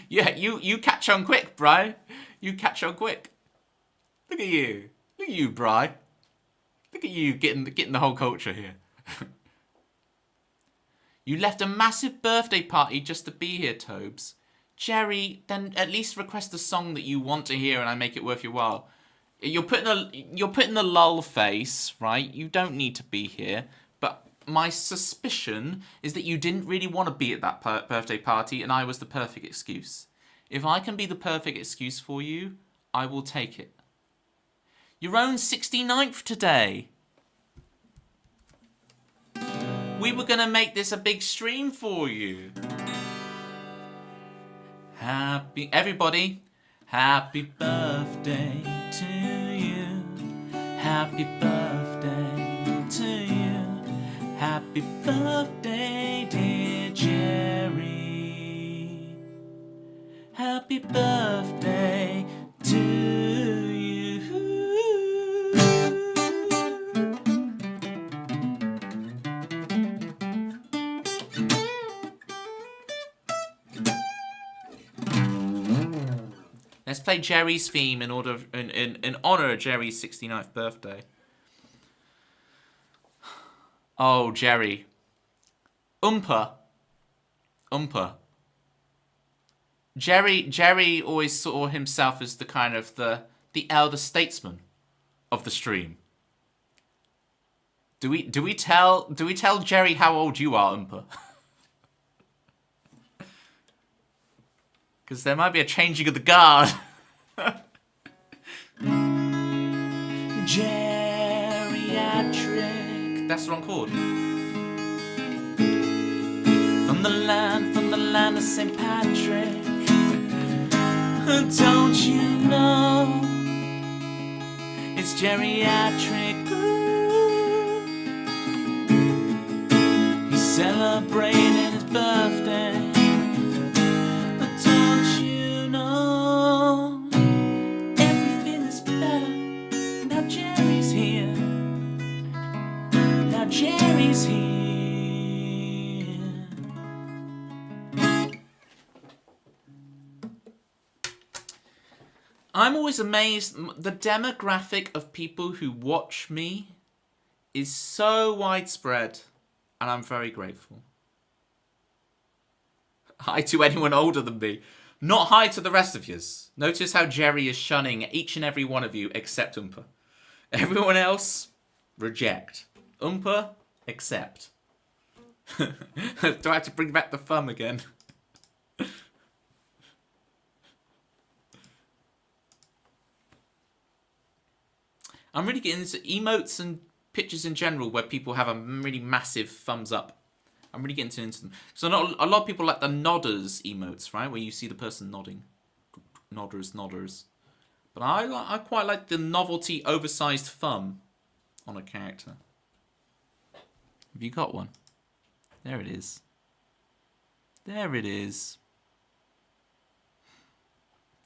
Yeah, you catch on quick, bro. You catch on quick. Look at you. Look at you, Bri. Look at you getting the whole culture here. You left a massive birthday party just to be here, Tobes. Jerry, then at least request a song that you want to hear and I make it worth your while. You're putting the lull face, right? You don't need to be here. But my suspicion is that you didn't really want to be at that birthday party and I was the perfect excuse. If I can be the perfect excuse for you, I will take it. Your own 69th today. We were going to make this a big stream for you. Everybody, happy birthday to you. Happy birthday to you. Happy birthday, dear Jerry. Happy birthday to you. Let's play Jerry's theme in honor of Jerry's 69th birthday. Oh, Jerry. Oompa. Jerry always saw himself as the kind of the elder statesman of the stream. Do we tell Jerry how old you are, Oompa? Because there might be a changing of the guard. Geriatric. That's the wrong chord. From the land of St. Patrick. Don't you know? It's geriatric. Ooh. He's celebrating his birthday. Jerry's here. I'm always amazed. The demographic of people who watch me is so widespread, and I'm very grateful. Hi to anyone older than me. Not hi to the rest of yous. Notice how Jerry is shunning each and every one of you except Oompa. Everyone else, reject. Oompa, accept. Do I have to bring back the thumb again? I'm really getting into emotes and pictures in general where people have a really massive thumbs up. I'm really getting into them. So not a lot of people like the nodders emotes, right? Where you see the person nodding. Nodders. But I quite like the novelty oversized thumb on a character. Have you got one? There it is. There it is.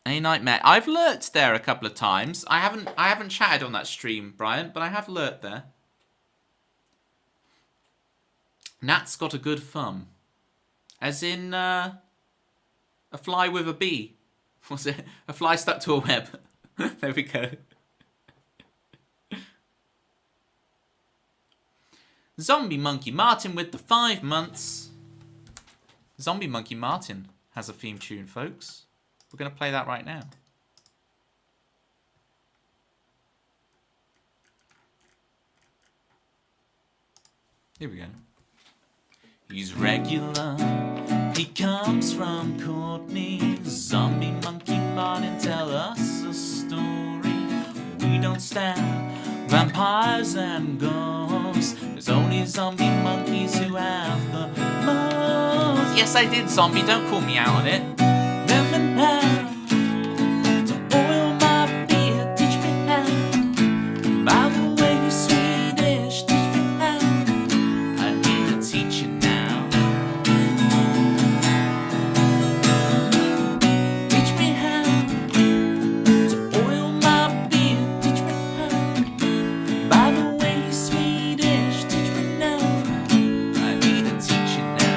A nightmare. I've lurked there a couple of times. I haven't chatted on that stream, Brian, but I have lurked there. Nat's got a good thumb. As in a fly with a bee. Was it? A fly stuck to a web. There we go. Zombie Monkey Martin with the 5 months. Zombie Monkey Martin has a theme tune, folks. We're going to play that right now. Here we go. He's regular. He comes from Courtney. Zombie Monkey Martin, tell us a story. We don't stand vampires and ghosts. There's only zombie monkeys who have the most. Yes, I did, zombie. Don't call me out on it. Remember now to oil my beard. Teach me how. By the way, you Swedish. Teach me how. I need to teach you now. Teach me how to oil my beard. Teach me how. By the way, you Swedish. Teach me now. I need to teach you now.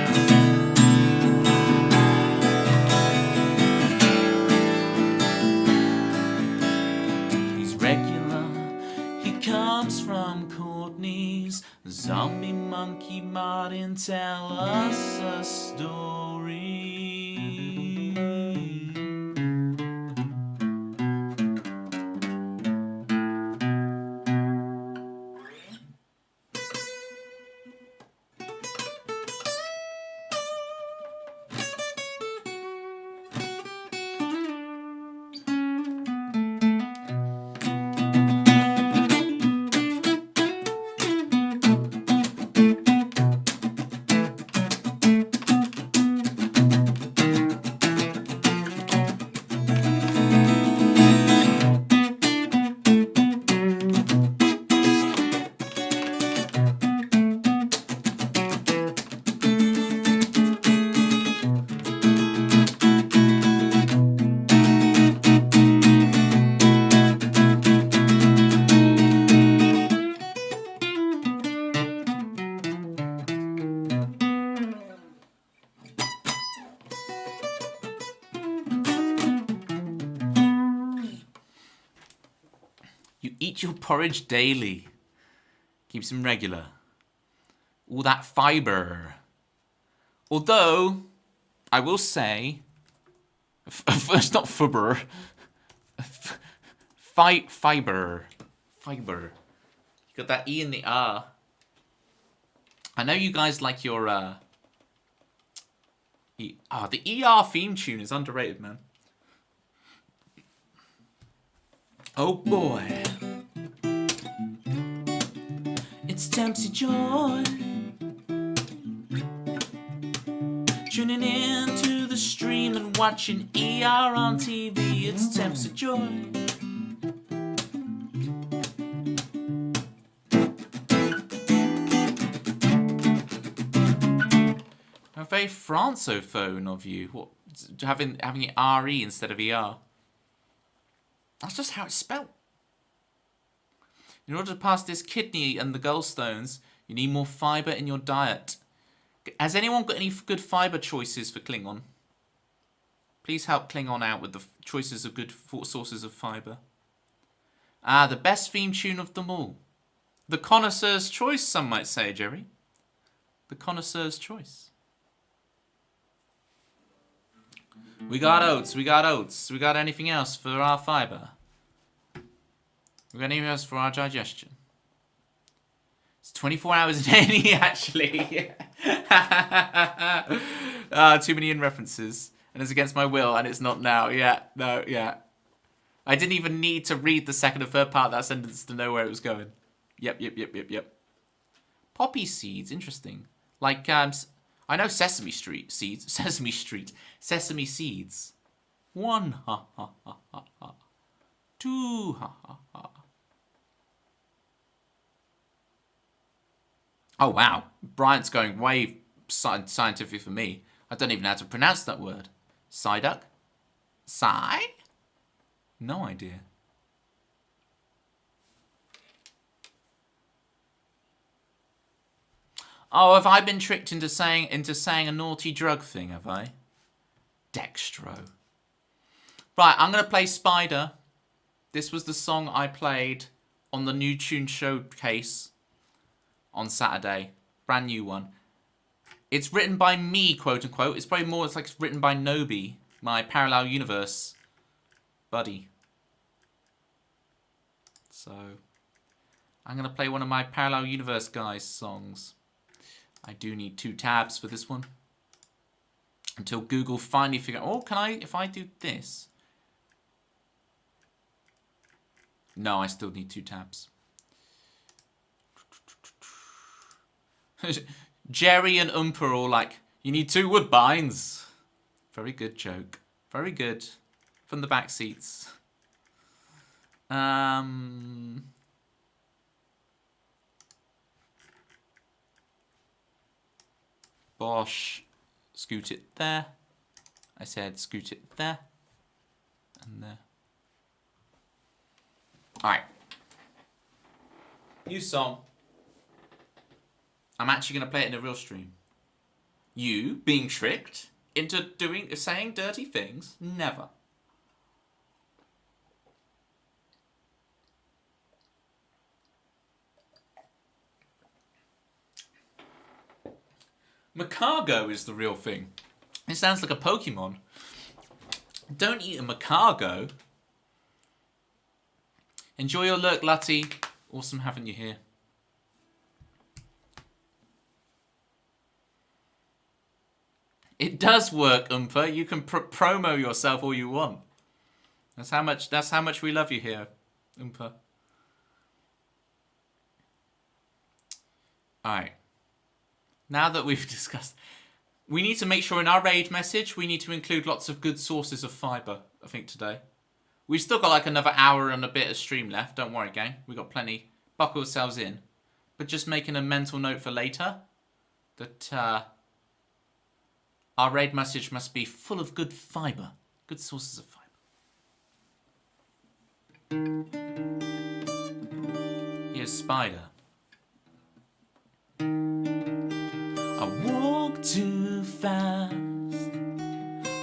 Zombie Monkey Martin, tell us a story. You eat your porridge daily. Keeps them regular. All that fibre. Although, I will say, it's not fibre. Fibre. Fibre. You got that E in the R. I know you guys like your the ER theme tune is underrated, man. Oh boy. It's Tempsy Joy. Tuning in to the stream and watching ER on TV. It's Tempsy Joy. A very Francophone of you. What, having it RE instead of ER. That's just how it's spelled. In order to pass this kidney and the gallstones, you need more fibre in your diet. Has anyone got any good fibre choices for Klingon? Please help Klingon out with the choices of good sources of fibre. Ah, the best theme tune of them all. The connoisseur's choice, some might say, Jerry. The connoisseur's choice. We got oats, we got oats. We got anything else for our fibre? We got anything else for our digestion? It's 24 hours in any, actually. Too many in references. And it's against my will, and it's not now. Yeah, no, yeah. I didn't even need to read the second and third part of that sentence to know where it was going. Yep. Poppy seeds, interesting. Like, I know sesame seeds. Sesame seeds. 1, ha, ha, ha, ha, ha. 2, ha, ha, ha. Oh, wow. Bryant's going way scientific for me. I don't even know how to pronounce that word. Psyduck? Psy? No idea. Oh, have I been tricked into saying a naughty drug thing, have I? Dextro. Right, I'm going to play Spider. This was the song I played on the New Tune Showcase on Saturday. Brand new one. It's written by me, quote unquote. It's probably more, it's like it's written by Nobi, my parallel universe buddy. So, I'm going to play one of my parallel universe guys' songs. I do need 2 tabs for this one. Until Google finally figure out, oh, can I, if I do this? No, I still need 2 tabs. Jerry and Oompa are all like, you need 2 woodbines. Very good joke. Very good. From the back seats. Bosh. Scoot it there. I said scoot it there. And there. Alright. New song. I'm actually going to play it in a real stream. You being tricked into saying dirty things? Never. Macargo is the real thing. It sounds like a Pokemon. Don't eat a macargo. Enjoy your lurk, Lutty. Awesome having you here. It does work, Oompa. You can promo yourself all you want. That's how much we love you here, Oompa. Alright. Now that we've discussed, we need to make sure in our raid message we need to include lots of good sources of fibre, I think, today. We've still got like another hour and a bit of stream left. Don't worry, gang. We've got plenty. Buckle yourselves in. But just making a mental note for later that our raid message must be full of good fibre. Good sources of fibre. Here's Spider. I walk too fast,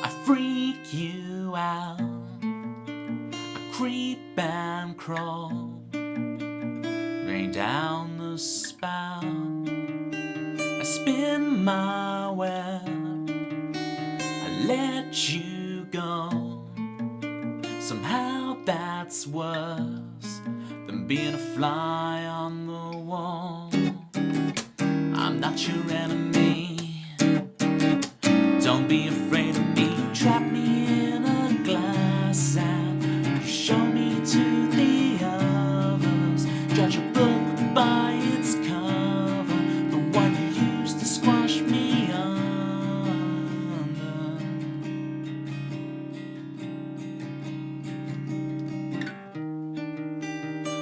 I freak you out, I creep and crawl, rain down the spout, I spin my web, I let you go, somehow that's worse than being a fly on the wall. I'm not your enemy. Don't be afraid of me. You trap me in a glass and you show me to the others. Judge a book by its cover, the one you used to squash me under.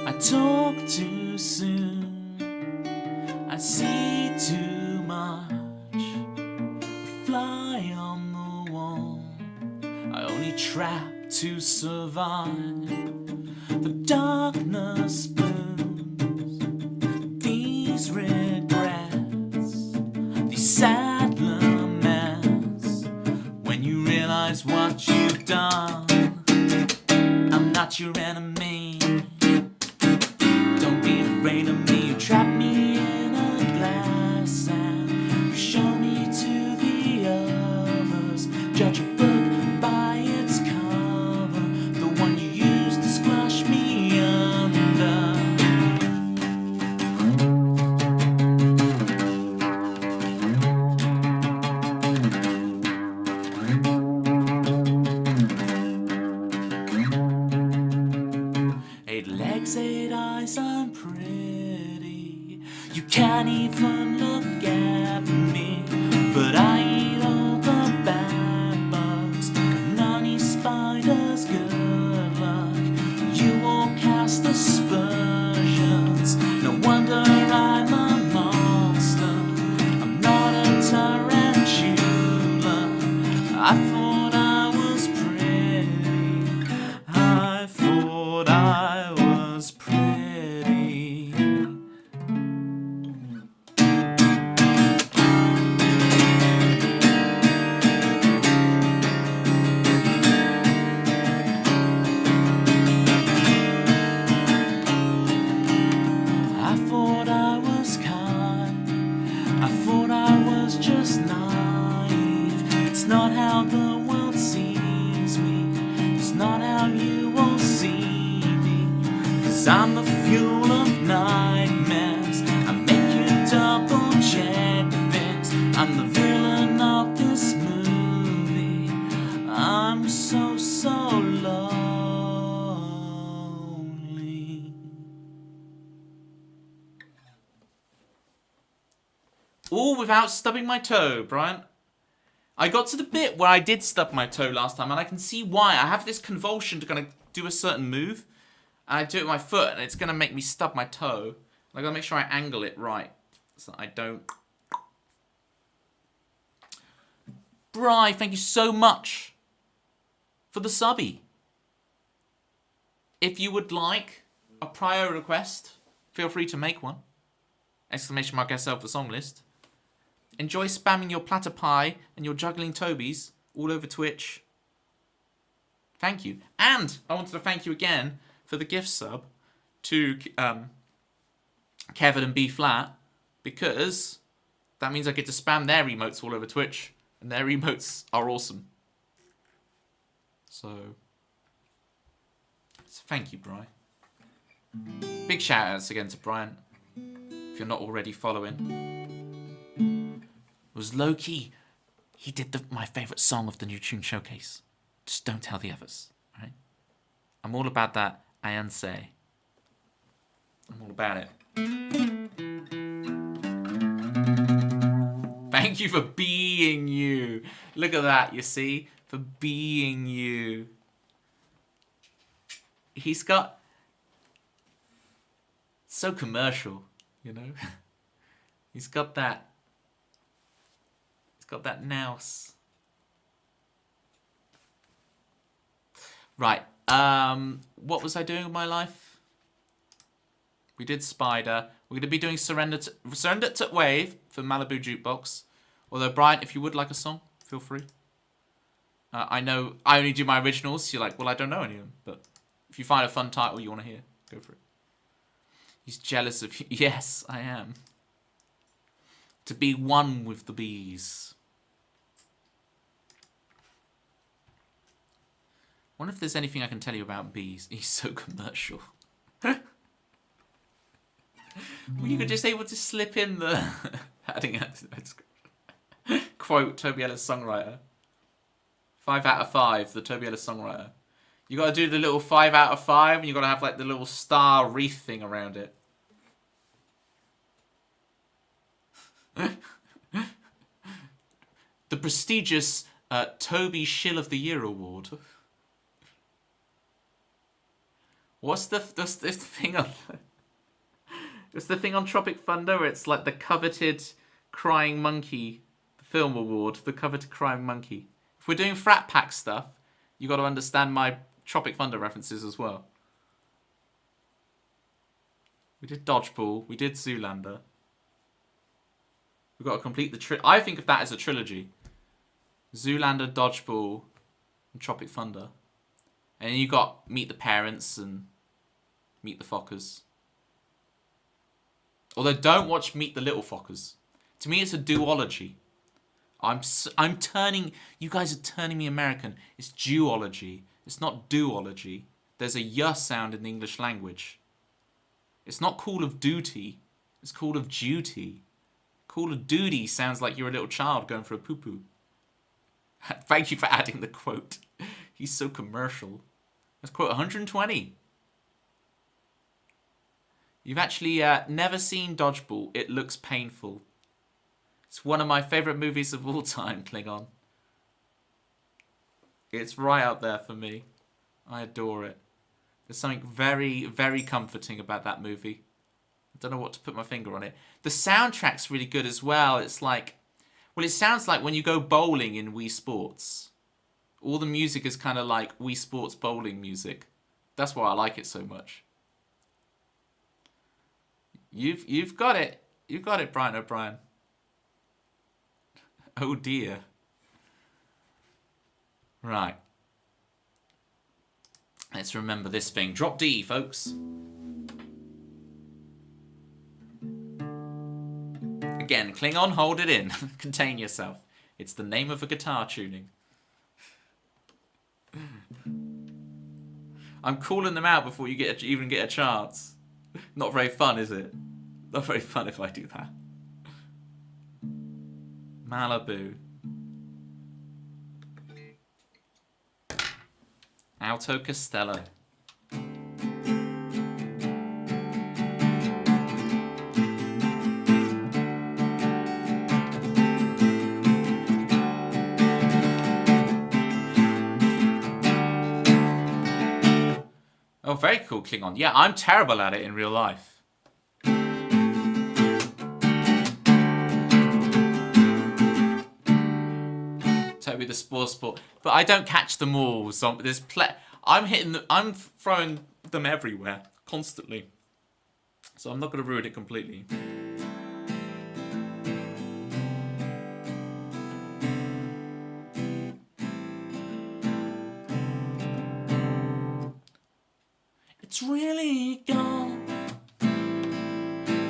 I talk too soon. I see too much, I fly on the wall, I only trap to survive. The darkness blooms, these regrets, these sad laments, when you realize what you've done. I'm not your enemy, don't be afraid of me. You trap me in a glass and you show me to the others. Judge a book by its cover, the one you used to squash me under. Eight legs, eight eyes, I'm pretty. You can't even look at me, but I eat all the bad bugs. None spiders, good luck. You all cast aspersions. No wonder I'm a monster. I'm not a tarantula. I thought I was pretty. I thought I was pretty. I thought I was kind. I thought I was just naive. It's not how the world sees me. It's not how you all see me. 'Cause I'm the fuel of nightmares. I make you double check things. I'm the villain of this movie. I'm so, so lonely. All without stubbing my toe, Brian. I got to the bit where I did stub my toe last time, and I can see why. I have this convulsion to kind of do a certain move, and I do it with my foot, and it's going to make me stub my toe. I got to make sure I angle it right, so that I don't. Bri, thank you so much for the subby. If you would like a prior request, feel free to make one. Exclamation mark SL for song list. Enjoy spamming your platter pie and your juggling Tobies all over Twitch. Thank you. And I wanted to thank you again for the gift sub to Kevin and B Flat, because That means I get to spam their emotes all over Twitch. And their emotes are awesome. So thank you, Brian. Big shout outs again to Brian. If you're not already following. It was low key. He did my favourite song of the New Tune Showcase. Just don't tell the others, right? I'm all about that Ayanse. I'm all about it. Thank you for being you. Look at that, you see? For being you. He's got... So commercial, you know? He's got that... He's got that nous. Right. What was I doing with my life? We did Spider. We're going to be doing Surrender to Wave for Malibu Jukebox. Although, Brian, if you would like a song, feel free. I know I only do my originals. So you're like, well, I don't know any of them. But if you find a fun title you want to hear, go for it. He's jealous of you. Yes, I am. To be one with the bees. Wonder if there's anything I can tell you about bees. He's so commercial. Well, you could just able to slip in the adding a quote Toby Ellis songwriter. 5 out of 5, the Toby Ellis songwriter. You got to do the little 5 out of 5, and you got to have like the little star wreath thing around it. The prestigious Toby Shill of the Year award. What's the thing on? It's the thing on Tropic Thunder where it's like the coveted Crying Monkey, the film award, the coveted Crying Monkey. If we're doing frat pack stuff, you got to understand my Tropic Thunder references as well. We did Dodgeball, we did Zoolander. We've got to complete the I think of that as a trilogy. Zoolander, Dodgeball, and Tropic Thunder. And then you got Meet the Parents and Meet the Fockers. Although don't watch Meet the Little Fockers. To me, it's a duology. I'm turning... You guys are turning me American. It's duology. It's not duology. There's a y sound in the English language. It's not Call of Duty. It's Call of Duty. Call of Duty sounds like you're a little child going for a poo-poo. Thank you for adding the quote. He's so commercial. Let's quote 120. You've actually never seen Dodgeball. It looks painful. It's one of my favourite movies of all time, Klingon. It's right up there for me. I adore it. There's something very, very comforting about that movie. I don't know what to put my finger on it. The soundtrack's really good as well. It's like... Well, it sounds like when you go bowling in Wii Sports. All the music is kind of like Wii Sports bowling music. That's why I like it so much. You've got it. You've got it, Brian O'Brien. Oh dear. Right. Let's remember this thing. Drop D, folks. Again, Klingon, hold it in. Contain yourself. It's the name of a guitar tuning. I'm calling them out before you even get a chance. Not very fun, is it? Not very fun if I do that. Malibu. Alto Costello. Oh, very cool, Klingon. Yeah, I'm terrible at it in real life. Toby the Sport. But I don't catch them all. So I'm throwing them everywhere, constantly. So I'm not going to ruin it completely. It's really gone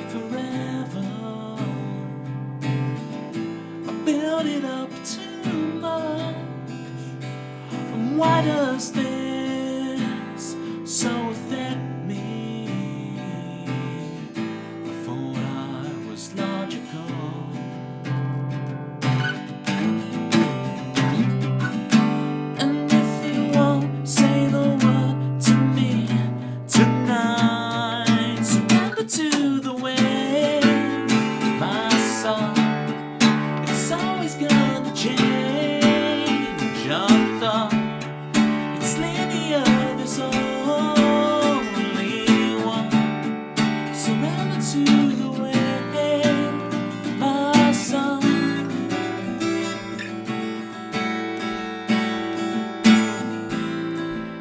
forever. Why does this so affect me? I thought I was logical. And if you won't say the word to me tonight, surrender to the way, my son. It's always gonna change. I thought it's linear, there's only one. Surrender to the way, my son.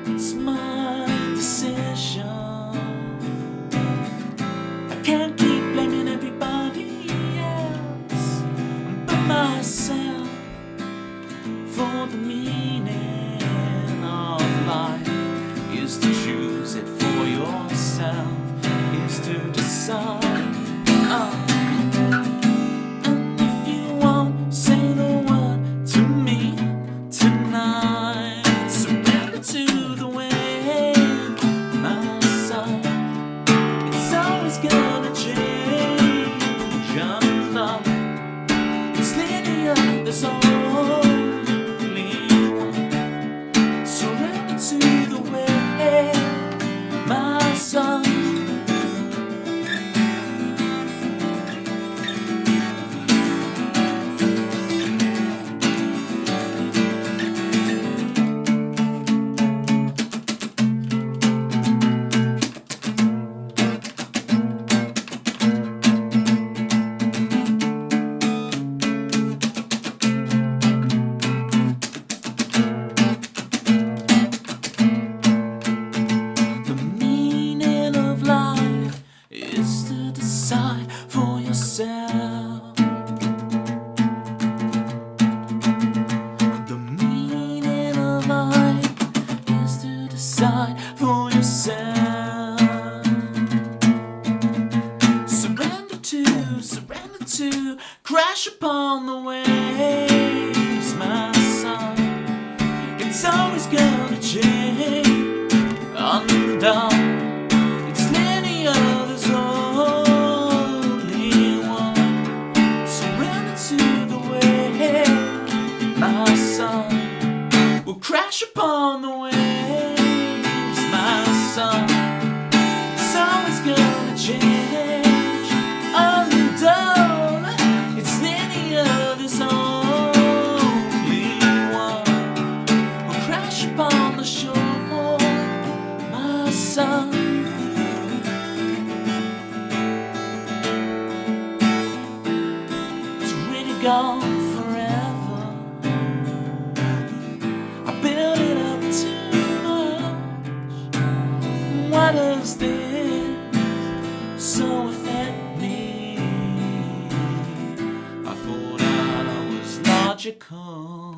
It's my decision. I can't keep blaming everybody else but myself for the meaning of life. Is to choose it for yourself, is to decide. And if you won't say the word to me tonight, surrender to the way, my son. It's always gonna change. I thought it's linear, there's only one. Surrender to the way, my son. The meaning of life is to decide for yourself. The meaning of life is to decide for yourself. Surrender to, crash upon the waves, my son. It's always gonna change. Undone, it's linear, there's only one. Surrender to the way, my son. We'll crash upon the waves, my son. It's always gonna change. Undone, it's linear, there's only one. We'll crash upon the shore, my son. It's really gone forever. I built it up too much. Why does this so affect me? I thought I was logical.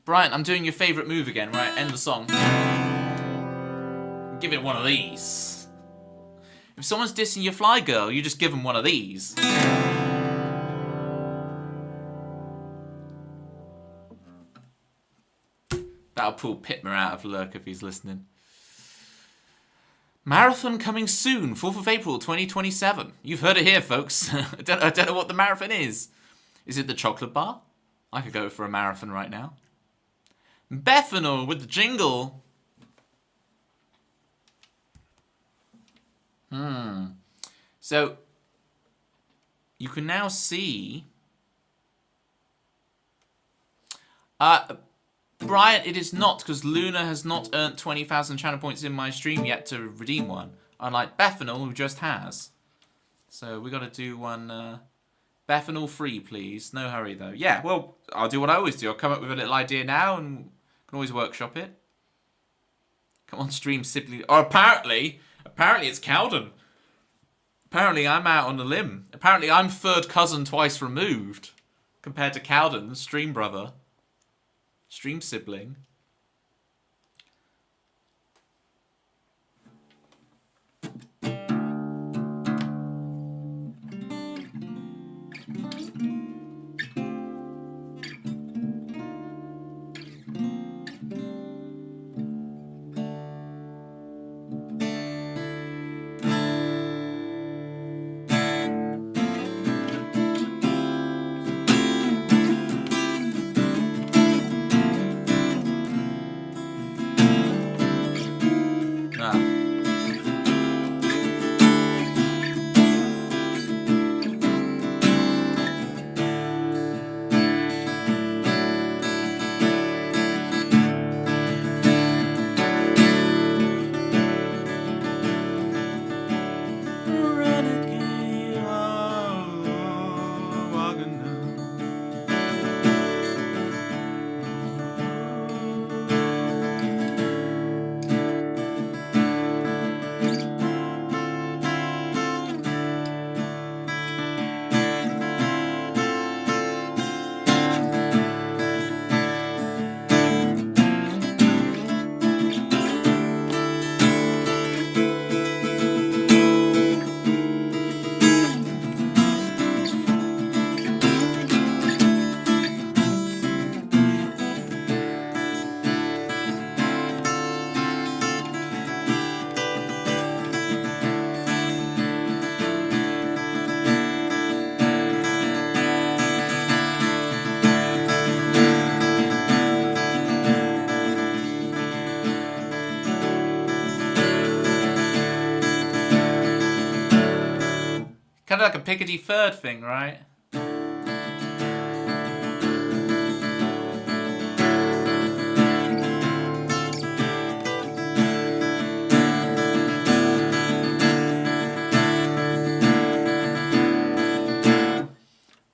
Brian, I'm doing your favourite move again, right? End the song. Give it one of these. If someone's dissing your fly girl, you just give them one of these. That'll pull Pitmer out of Lurk if he's listening. Marathon coming soon, 4th of April 2027. You've heard it here, folks. I don't know what the marathon is. Is it the chocolate bar? I could go for a marathon right now. Bethanol with the jingle. So you can now see Brian, it is not, because Luna has not earned 20,000 channel points in my stream yet to redeem one, unlike Bethanol, who just has. So we got to do one Bethanol free, please. No hurry though. Yeah, well, I'll do what I always do. I'll come up with a little idea now and can always workshop it. Come on, stream Sibley. Or apparently it's Cowden. Apparently I'm out on a limb. Apparently I'm third cousin twice removed compared to Cowden, stream brother. Stream sibling. kind of like a pickety third thing, right?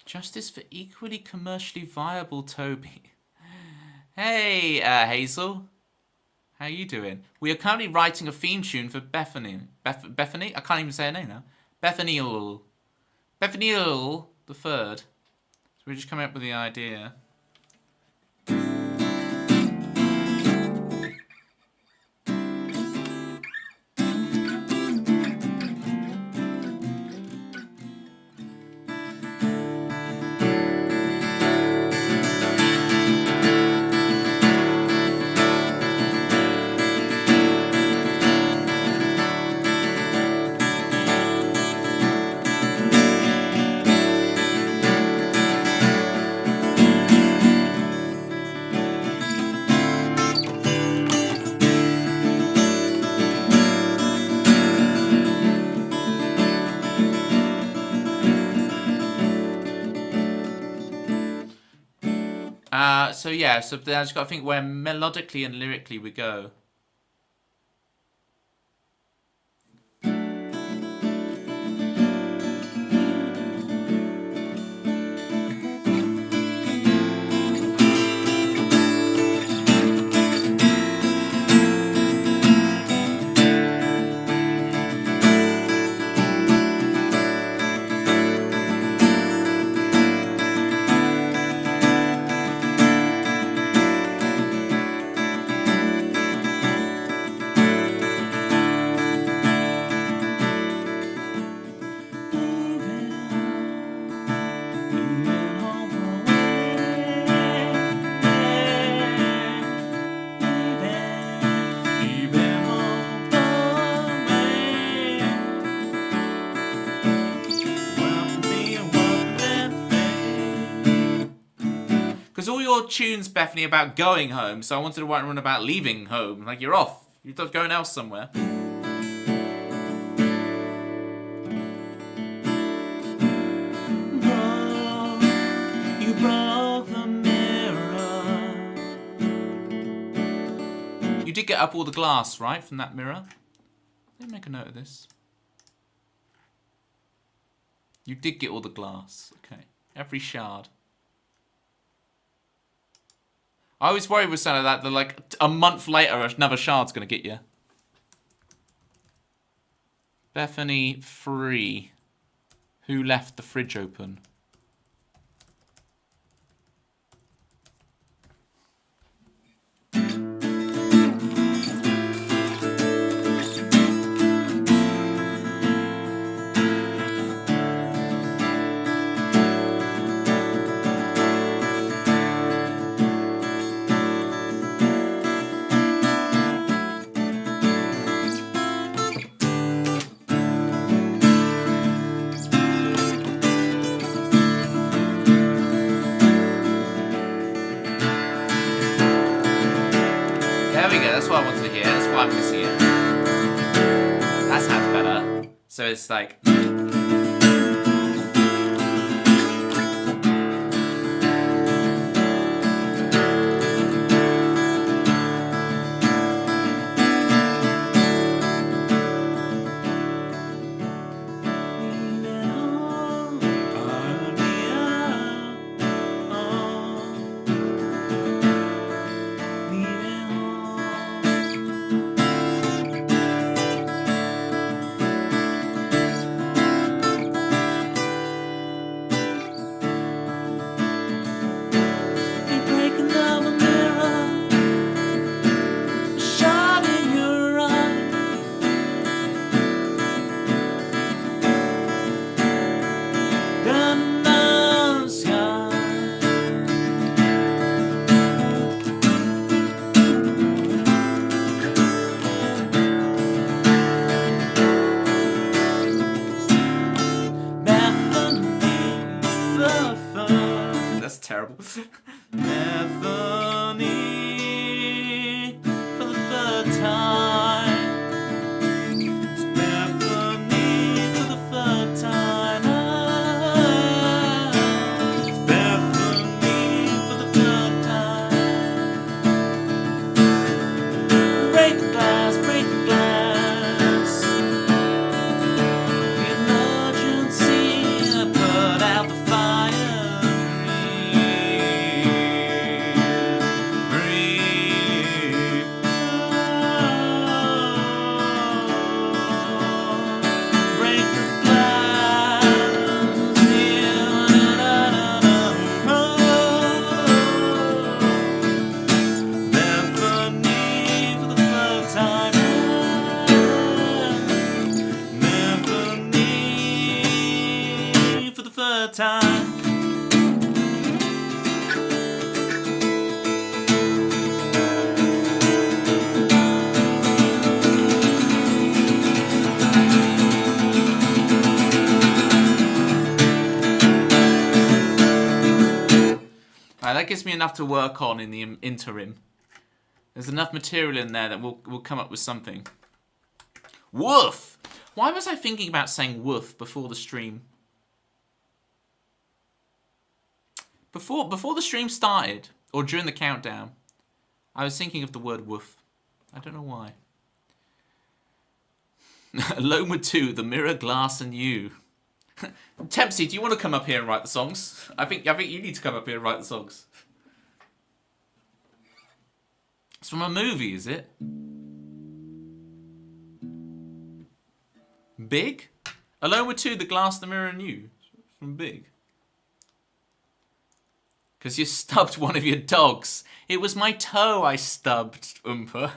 Justice for equally commercially viable Toby. Hey, Hazel. How you doing? We are currently writing a theme tune for Bethany. Bethany? I can't even say her name now. Bethaniel the third. So we're just coming up with the idea. So yeah, so I just got to think where melodically and lyrically we go. Because all your tunes, Bethany, about going home, so I wanted to write one about leaving home. Like, you're off. You're going else somewhere. You broke the mirror. You did get up all the glass, right, from that mirror? Let me make a note of this. You did get all the glass. Okay. Every shard. I always worry with something like that, like a month later, another shard's going to get you. Bethany 3. Who left the fridge open? That's what I wanted to hear. That's why I'm missing it. That sounds better. So it's like. Terrible. Bethany for the third time. It's Bethany for the third time. time. Right, that gives me enough to work on in the interim. There's enough material in there that we'll come up with something. Woof! Why was I thinking about saying woof before the stream? Before the stream started, or during the countdown, I was thinking of the word woof. I don't know why. Loma 2, The Mirror, Glass and You. Tempsy, do you want to come up here and write the songs? I think you need to come up here and write the songs. It's from a movie, is it? Big? Alone 2, The Glass, The Mirror and You. From Big. Because you stubbed one of your dogs. It was my toe I stubbed, Oompa.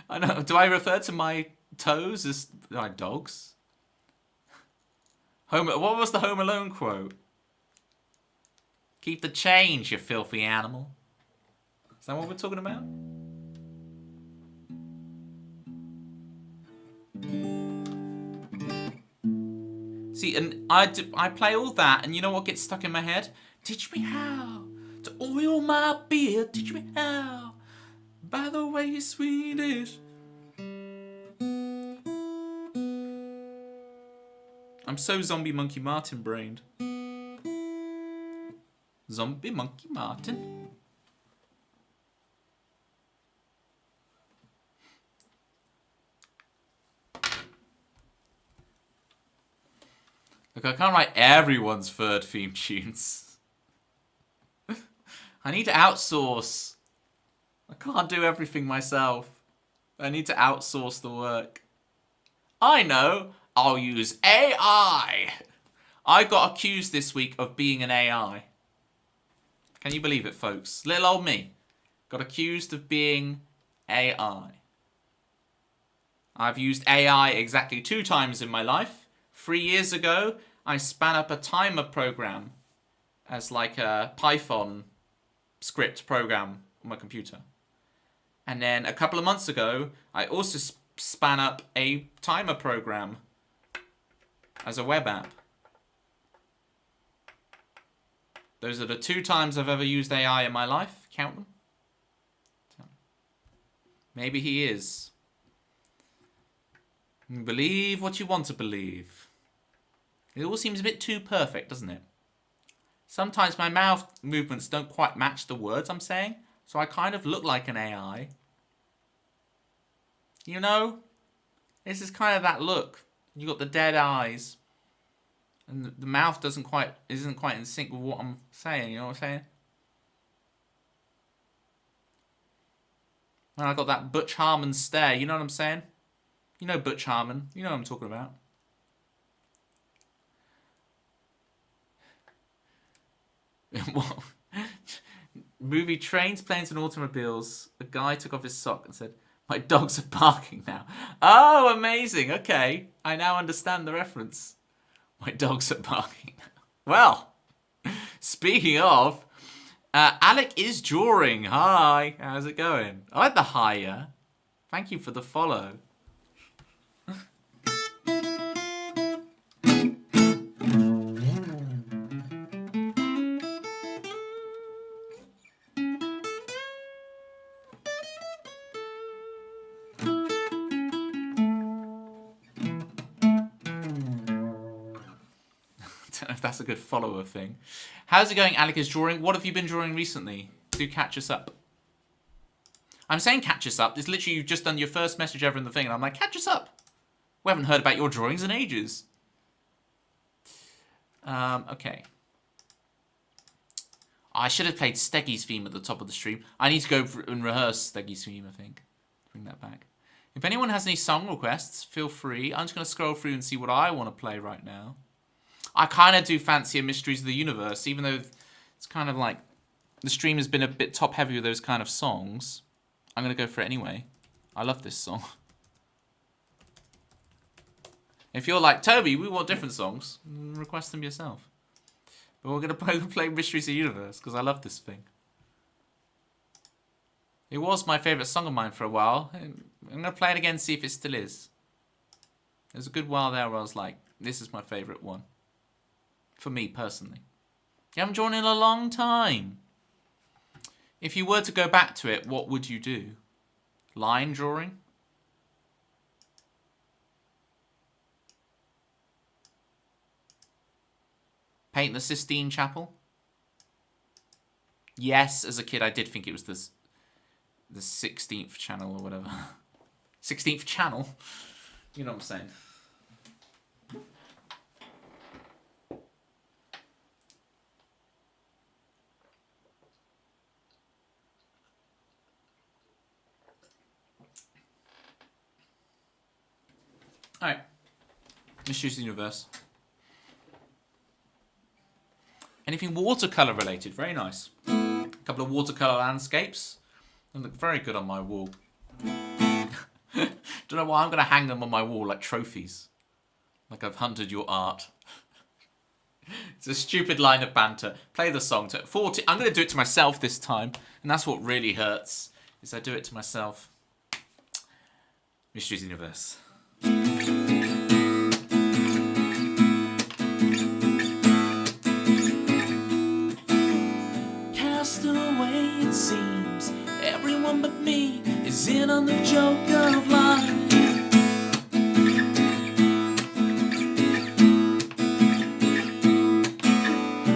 I know. Do I refer to my toes as my dogs? What was the Home Alone quote? Keep the change, you filthy animal. Is that what we're talking about? See, and I play all that, and you know what gets stuck in my head? Teach me how to oil my beard. Teach me how. By the way, you're Swedish. I'm so Zombie Monkey Martin brained. Zombie Monkey Martin. Look, I can't write everyone's third theme tunes. I need to outsource. I can't do everything myself. I need to outsource the work. I know. I'll use AI. I got accused this week of being an AI. Can you believe it, folks? Little old me got accused of being AI. I've used AI exactly 2 times in my life. 3 years ago, I span up a timer program as like a Python script program on my computer. And then a couple of months ago, I also span up a timer program as a web app. Those are the 2 times I've ever used AI in my life. Count them. Maybe he is. Believe what you want to believe. It all seems a bit too perfect, doesn't it? Sometimes my mouth movements don't quite match the words I'm saying, so I kind of look like an AI. You know? This is kind of that look. You got the dead eyes. And the mouth isn't quite in sync with what I'm saying, you know what I'm saying? And I got that Butch Harmon stare, you know what I'm saying? You know Butch Harmon, you know what I'm talking about. Movie Trains, Planes and Automobiles. A guy took off his sock and said, "My dogs are barking now." Oh, amazing. Okay, I now understand the reference. My dogs are barking now. Well, speaking of, Alec is drawing. Hi, how's it going? I like the higher. Thank you for the follow. If that's a good follower thing. How's it going, Alec is drawing? What have you been drawing recently? Do catch us up. I'm saying catch us up. It's literally you've just done your first message ever in the thing, and I'm like, catch us up. We haven't heard about your drawings in ages. Okay. I should have played Steggy's theme at the top of the stream. I need to go and rehearse Steggy's theme, I think. Bring that back. If anyone has any song requests, feel free. I'm just going to scroll through and see what I want to play right now. I kind of do fancier Mysteries of the Universe, even though it's kind of like the stream has been a bit top heavy with those kind of songs. I'm going to go for it anyway. I love this song. If you're like, Toby, we want different songs, request them yourself. But we're going to play Mysteries of the Universe because I love this thing. It was my favourite song of mine for a while. I'm going to play it again, see if it still is. There's a good while there where I was like, this is my favourite one. For me, personally. You haven't drawn in a long time. If you were to go back to it, what would you do? Line drawing? Paint the Sistine Chapel? Yes, as a kid I did think it was the 16th channel or whatever. 16th channel? You know what I'm saying. Alright. Mysteries of the Universe. Anything watercolour related? Very nice. A couple of watercolour landscapes. They look very good on my wall. Don't know why I'm going to hang them on my wall like trophies. Like I've hunted your art. It's a stupid line of banter. Play the song. 40. I'm going to do it to myself this time. And that's what really hurts. Is I do it to myself. Mysteries of the Universe. Cast away, it seems. Everyone but me is in on the joke of life.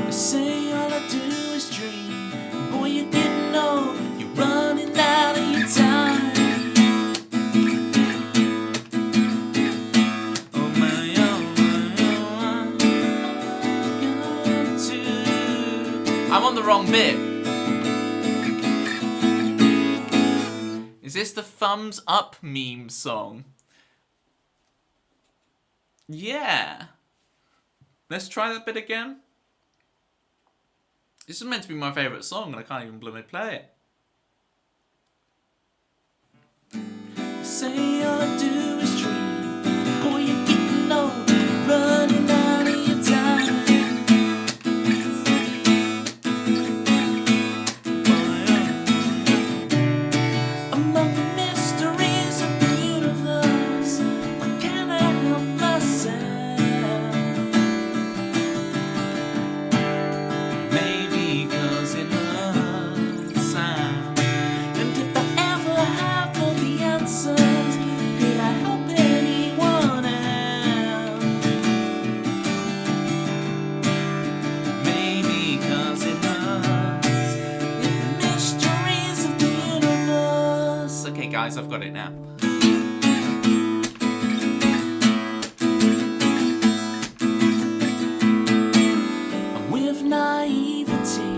They say all I do is dream. Boy, you didn't know you're running out of your time. Oh my, I'm on the wrong bit. Is this the thumbs up meme song? Yeah. Let's try that bit again. This is meant to be my favourite song and I can't even blooming play it. Say all I do is dream. Boy, you're getting old, running out of your time. Among the mysteries of the universe, why can't I help myself? Maybe 'cause it hurts sound. And if I ever have all the answers, could I help anyone else? Maybe 'cause it hurts. With the mysteries of the universe. Okay, guys, I've got it now. And with naivety,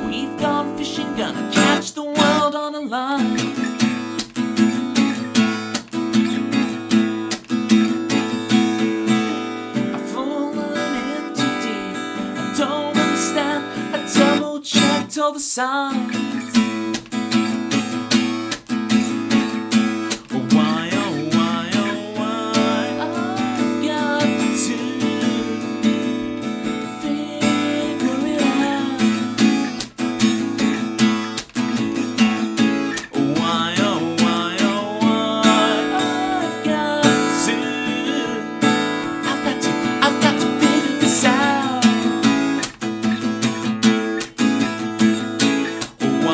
we've gone fishing, gonna catch the world on a line. I've fallen in too deep. I don't understand. I double checked all the signs. Oh why, oh why, oh why? I've got to figure it out. Oh why, oh why, oh why? I've got to figure this out. Oh why,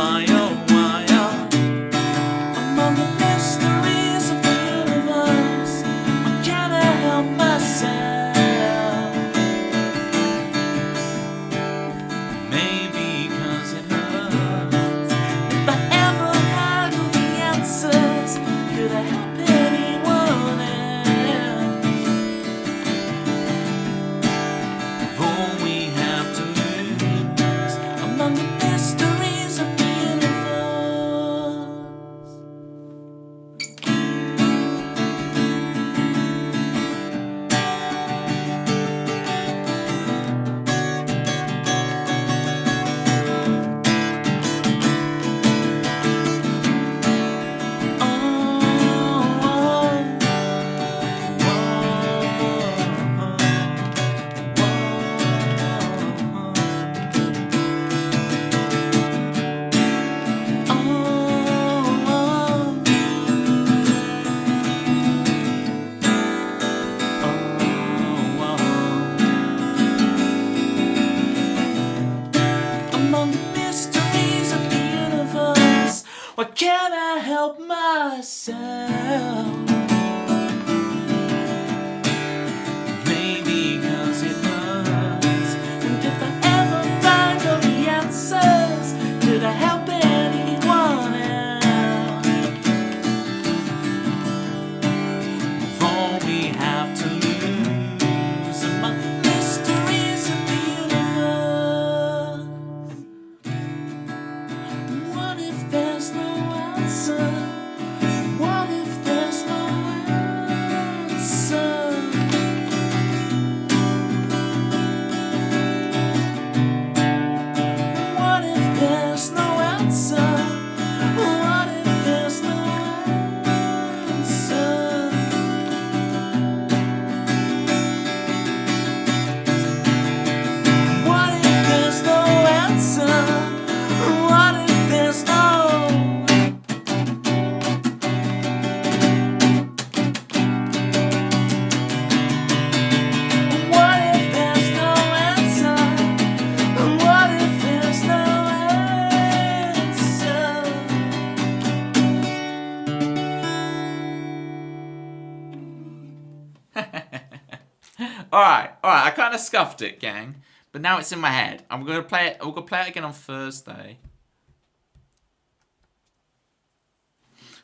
Alright. I kind of scuffed it, gang. But now it's in my head. I'm going to play it. We're going to play it again on Thursday.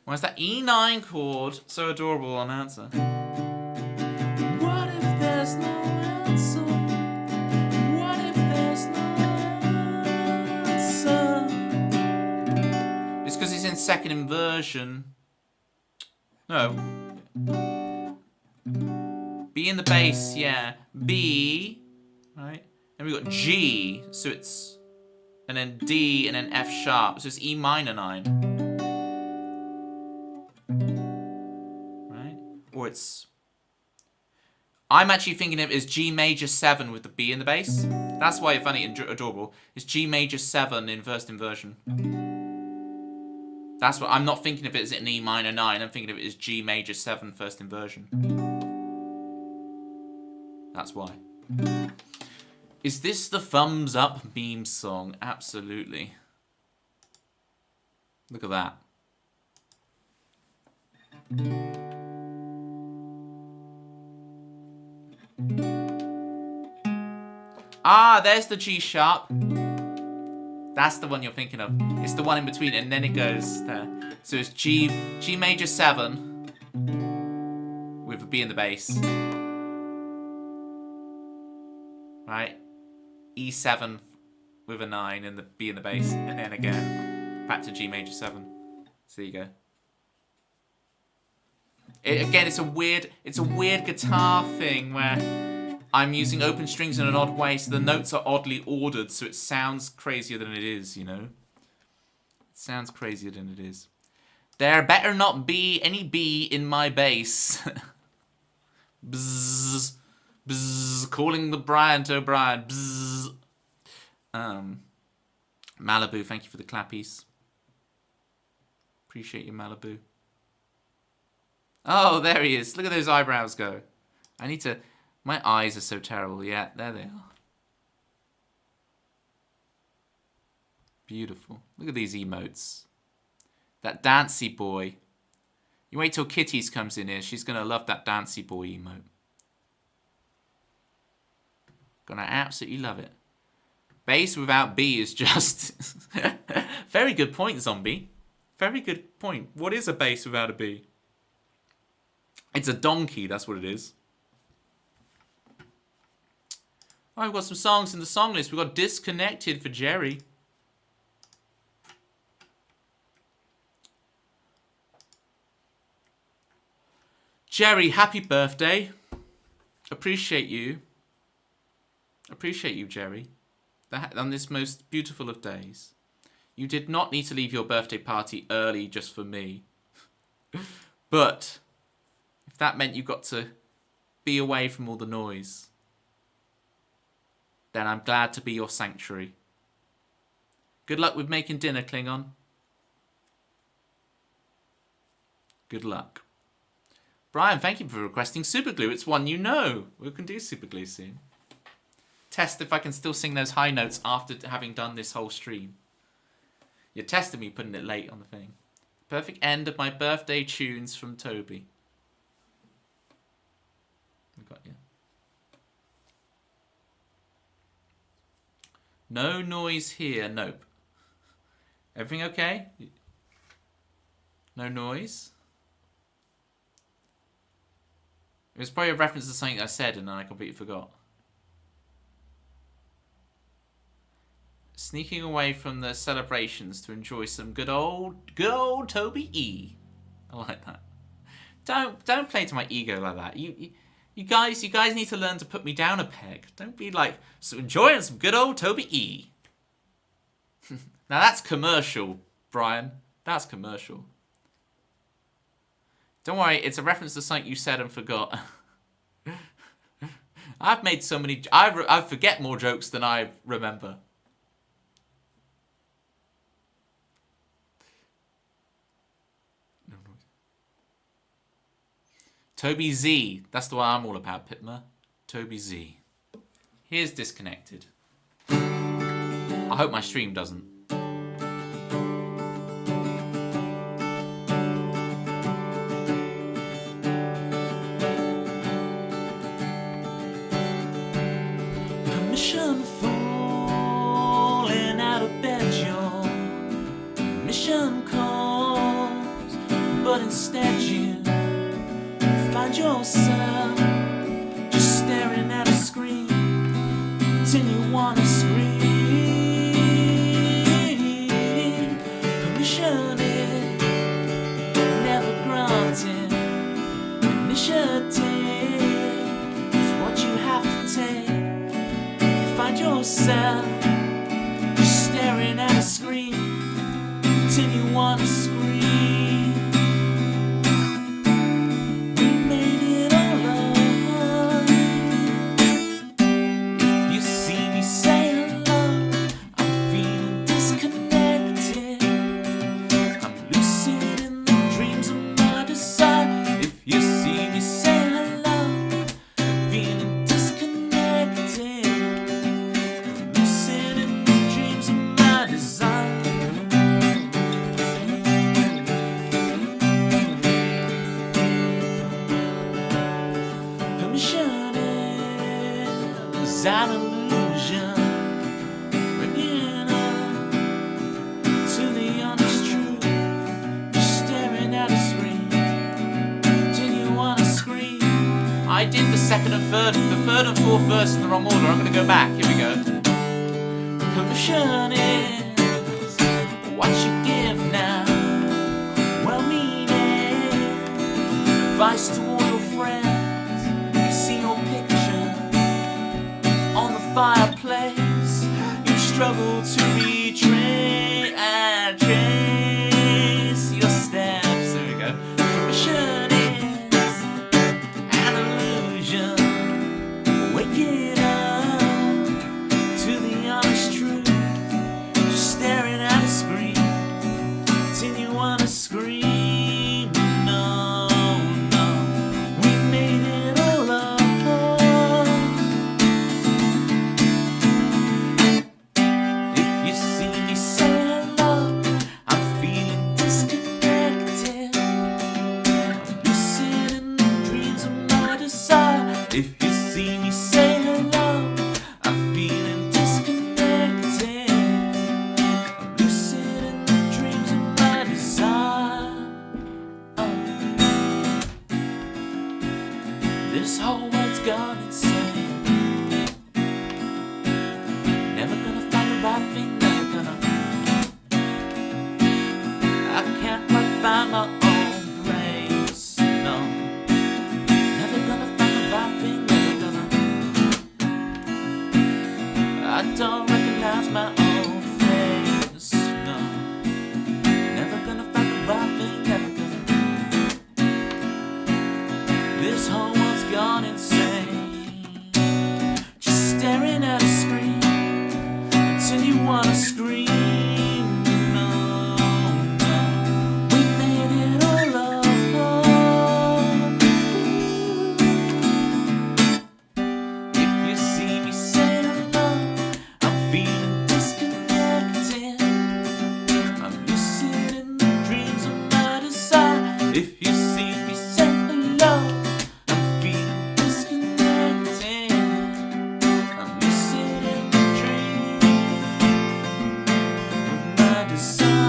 Where's that E9 chord? So adorable on answer. What if there's no answer? What if there's no answer? It's because it's in second inversion. No. B in the bass, yeah. B, right? And we've got G, so it's... And then D, and then F sharp, so it's E minor 9. Right? Or it's... I'm actually thinking of it as G major 7 with the B in the bass. That's why it's funny and adorable. It's G major 7 in first inversion. That's what... I'm not thinking of it as an E minor 9, I'm thinking of it as G major 7 first inversion. That's why. Is this the thumbs up meme song? Absolutely. Look at that. Ah, there's the G sharp. That's the one you're thinking of. It's the one in between, and then it goes there. So it's G major 7 with a B in the bass. Right? E7 with a 9 and the B in the bass, and then again back to G major 7. So there you go. Again, it's a weird guitar thing where I'm using open strings in an odd way, so the notes are oddly ordered, so it sounds crazier than it is, you know? It sounds crazier than it is. There better not be any B in my bass. Bzzz. Bzzz. Calling the Brian to O'Brien. Bzzz. Malibu, thank you for the clappies. Appreciate you, Malibu. Oh, there he is. Look at those eyebrows go. I need to... My eyes are so terrible. Yeah, there they are. Beautiful. Look at these emotes. That Dancy boy. You wait till Kitty's comes in here. She's going to love that Dancy boy emote. Gonna absolutely love it. Bass without B is just... Very good point, Zombie. Very good point. What is a bass without a B? It's a donkey, that's what it is. Oh, we've got some songs in the song list. We've got Disconnected for Jerry. Jerry, happy birthday. Appreciate you. Appreciate you, Jerry. On this most beautiful of days. You did not need to leave your birthday party early just for me. But if that meant you got to be away from all the noise, then I'm glad to be your sanctuary. Good luck with making dinner, Klingon. Good luck. Brian, thank you for requesting Superglue. It's one you know. We can do Superglue soon. Test if I can still sing those high notes after having done this whole stream. You're testing me putting it late on the thing. Perfect end of my birthday tunes from Toby. I got you. No noise here. Nope. Everything okay? No noise? It was probably a reference to something I said and then I completely forgot. Sneaking away from the celebrations to enjoy some good old Toby E. I like that. Don't play to my ego like that. You guys need to learn to put me down a peg. Don't be like so enjoying some good old Toby E. Now that's commercial, Brian. That's commercial. Don't worry, it's a reference to something you said and forgot. I've made so many... I forget more jokes than I remember. Toby Z. That's the one I'm all about, Pitma. Toby Z. Here's Disconnected. I hope my stream doesn't. yourself just staring at a screen till you wanna scream. Permission is never granted. Initiative is what you have to take. You find yourself just staring at a screen till you wanna scream. We made it all up. If you see me say hello, I'm feeling disconnected. I'm lucid in the dreams of my desire. If you see me say hello, I'm feeling disconnected. I'm lucid in the dreams of my desire. Permission is an illusion, waking up to the honest truth. Just staring at a screen till you wanna scream. I did the second and third and fourth verse in the wrong order. I'm gonna go back. Here we go. Permission is what you give now. Well-meaning advice to all your friends. You see your picture on the fireplace. You struggle to trace your steps. There we go. Permission is an illusion. Wake it up to the honest truth. Just staring at a screen till you wanna scream. No, no, we made it all up. If you see me say hello, I'm feeling disconnected. I'm lucid in the dreams of my desire. If you see me say hello, I'm feeling disconnected. I'm lucid in the dreams of my desire. This whole world's gone insane. Never gonna find the right thing. Never gonna. I can't quite find my own place. No. Never gonna find the right thing. Never gonna. I don't recognize my own face. No. Never gonna find the right thing. Never gonna. This whole world's gone insane. Just staring at a screen until you wanna scream. No, no, we made it all up. If you see me say hello, I'm feeling disconnected. I'm lucid in the dreams of my desire. If you see me say hello, I'm feeling disconnected. I'm lucid in the dreams of my desire.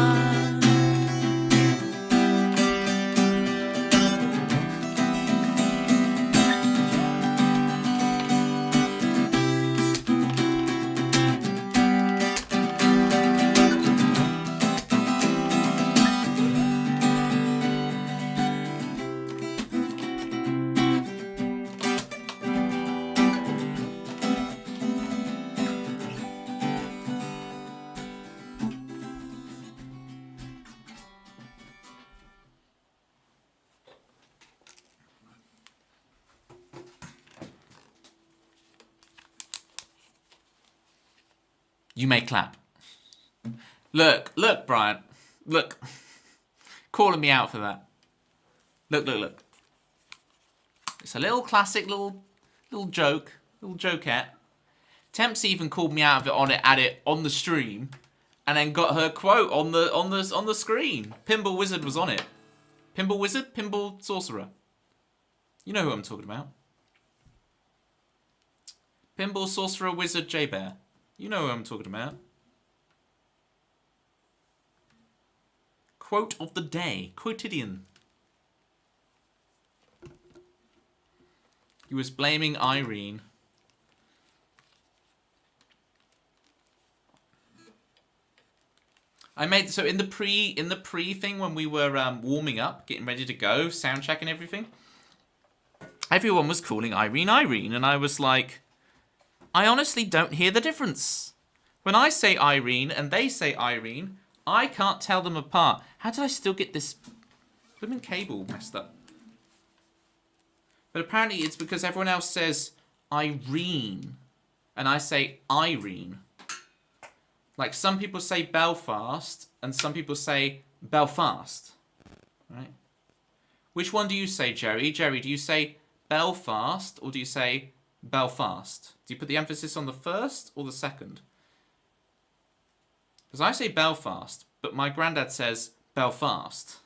You may clap. Look, Brian. Look. Calling me out for that. Look. It's a little classic, little joke, little jokette. Temps even called me out of it on the stream, and then got her quote on the screen. Pinball Wizard was on it. Pinball Wizard, Pinball Sorcerer. You know who I'm talking about. Pinball Sorcerer Wizard J-Bear. You know who I'm talking about. Quote of the day. Quotidian. He was blaming Irene. I made so in the pre thing when we were warming up, getting ready to go, sound check and everything. Everyone was calling Irene Irene, and I was like, I honestly don't hear the difference. When I say Irene and they say Irene, I can't tell them apart. How did I still get this blooming cable messed up? But apparently it's because everyone else says Irene, and I say Irene. Like, some people say Belfast, and some people say Belfast. Right? Which one do you say, Jerry? Jerry, do you say Belfast, or do you say Belfast? Do you put the emphasis on the first or the second? Because I say Belfast, but my granddad says Belfast.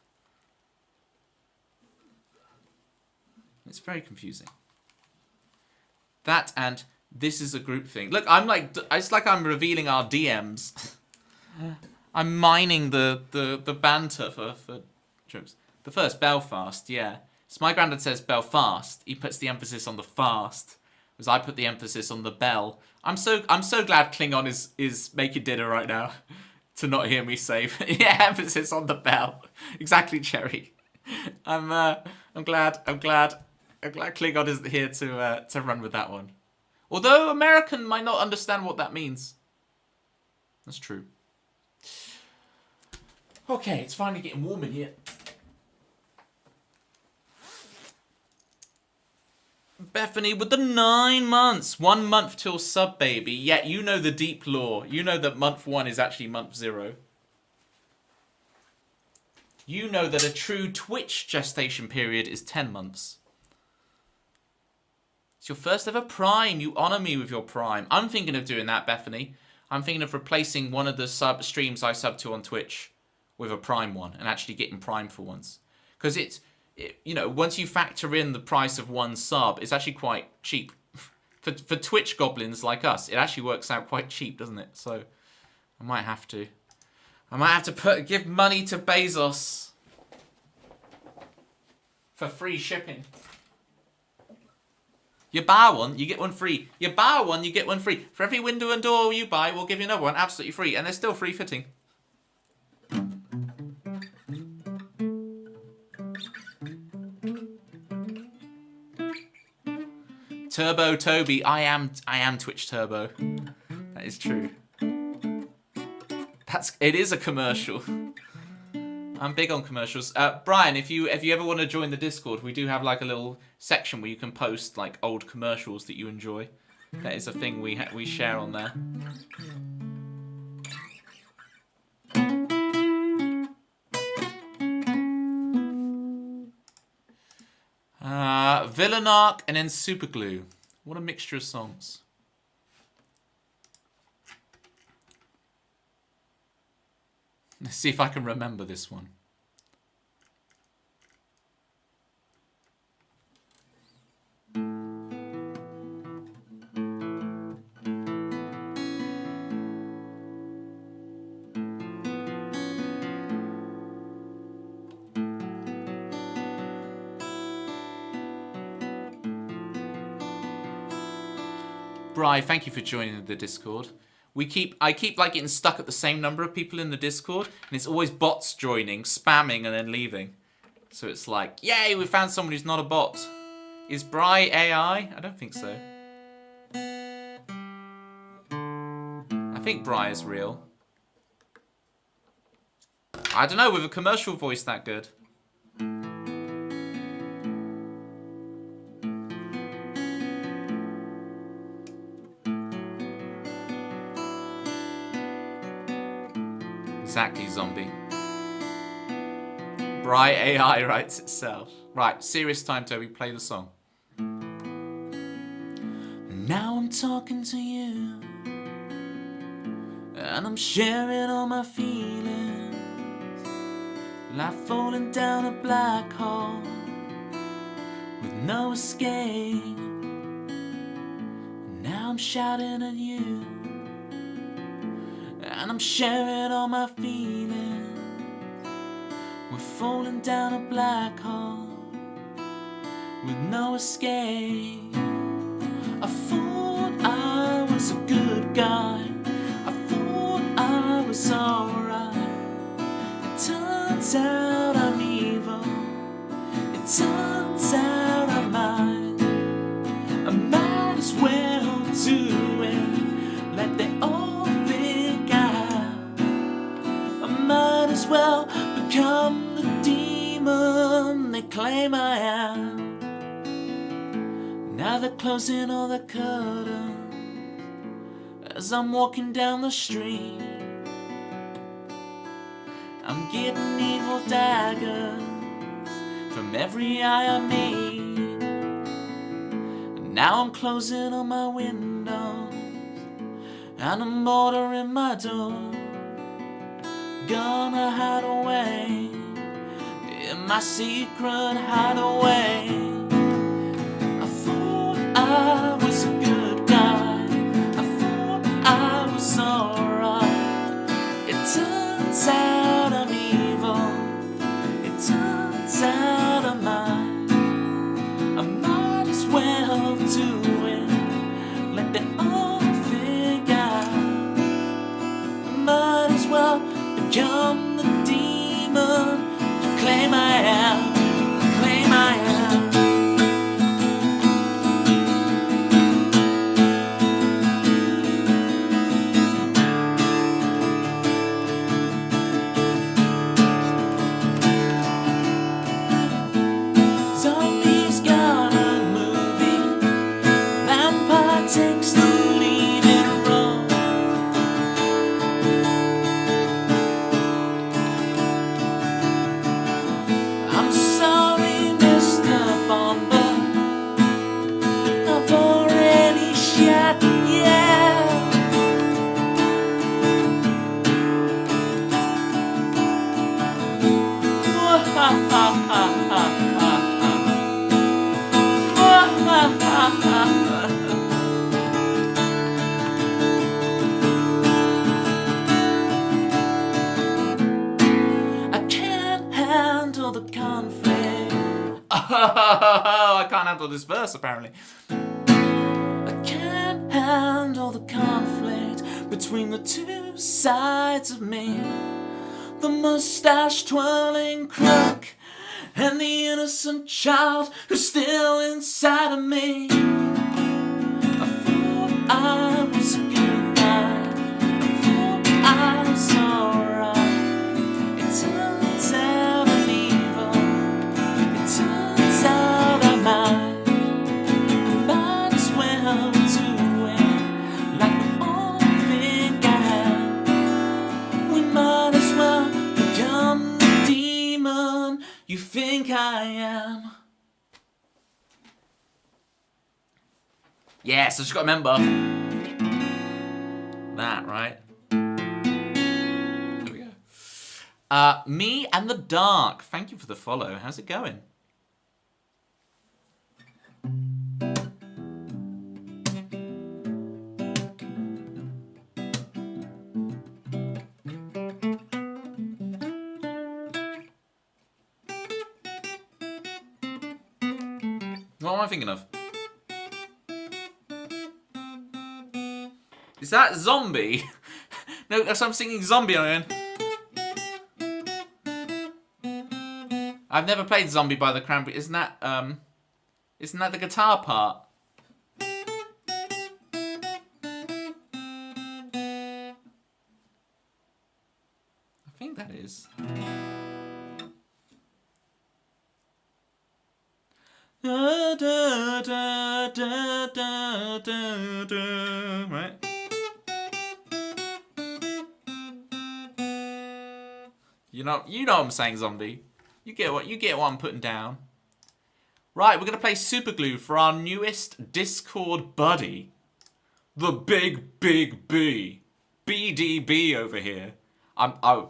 It's very confusing. That and... this is a group thing. Look, I'm like, it's like I'm revealing our DMs. I'm mining the banter for jokes. The first, Belfast, yeah. So my granddad says Belfast. He puts the emphasis on the fast, whereas I put the emphasis on the bell. I'm so glad Klingon is making dinner right now to not hear me say yeah, emphasis on the bell. Exactly, Cherry. I'm glad Klingon is here to run with that one. Although American might not understand what that means. That's true. Okay, it's finally getting warm in here. Bethany with the 9 months. 1 month till sub, baby. Yeah, you know the deep lore. You know that month 1 is actually month 0. You know that a true Twitch gestation period is 10 months. It's your first ever Prime. You honour me with your Prime. I'm thinking of doing that, Bethany. I'm thinking of replacing one of the streams I sub to on Twitch with a Prime one and actually getting Prime for once. Because you know, once you factor in the price of one sub, it's actually quite cheap. For Twitch goblins like us, it actually works out quite cheap, doesn't it? So I might have to give money to Bezos for free shipping. You buy one, you get one free. You buy one, you get one free. For every window and door you buy, we'll give you another one absolutely free. And they're still free fitting. Turbo Toby, I am Twitch Turbo. That is true. It is a commercial. I'm big on commercials. Brian, if you ever want to join the Discord, we do have like a little section where you can post like old commercials that you enjoy. That is a thing we share on there. Villanark and then Superglue. What a mixture of songs. Let's see if I can remember this one. Bri, thank you for joining the Discord. I keep like getting stuck at the same number of people in the Discord, and it's always bots joining, spamming, and then leaving. So it's like, yay, we found someone who's not a bot. Is Bri AI? I don't think so. I think Bri is real. I don't know, with a commercial voice that good. Exactly, zombie. Bri AI writes itself. Right, serious time, Toby. Play the song. Now I'm talking to you, and I'm sharing all my feelings, like falling down a black hole with no escape. Now I'm shouting at you, and I'm sharing all my feelings. We're falling down a black hole with no escape. turns out I'm evil. It turns out I'm mine. I might as well do it like they all think I might as well become the demon they claim I am. Now they're closing all the curtains as I'm walking down the street. I'm getting evil daggers from every eye I meet. And now I'm closing all my windows and I'm bordering my door. Gonna hide away in my secret hideaway. I thought I was a good guy, I thought I was alright. It turns out I'm evil, it turns out I'm mine. I might as well do it like they all think I might as well become the demon you claim I am, claim I am. Zombies got a movie, vampire takes the leading role. I'm sorry, Mr. Bomber, I've already shot, yeah. I can't handle the conflict. I can't handle this verse, apparently. I can't handle the conflict between the two sides of me. The mustache twirling crook and the innocent child who's still inside of me. I thought I was a good guy, I thought I was alright. It turns out I'm evil, it turns out I'm mine. I might as well do it like we all think I am. We might as well become the demon you think I am. Yes, I just got to remember that, right? There we go. Me and the Dark. Thank you for the follow. How's it going? What am I thinking of? Is that Zombie? No, that's I'm singing Zombie on. I've never played Zombie by the Cranberries. Isn't that the guitar part? I think that is. Da, da, da, da, da, da, da. Right? You know I'm saying, Zombie. You get what I'm putting down. Right, we're gonna play Superglue for our newest Discord buddy. The Big B. BDB over here. I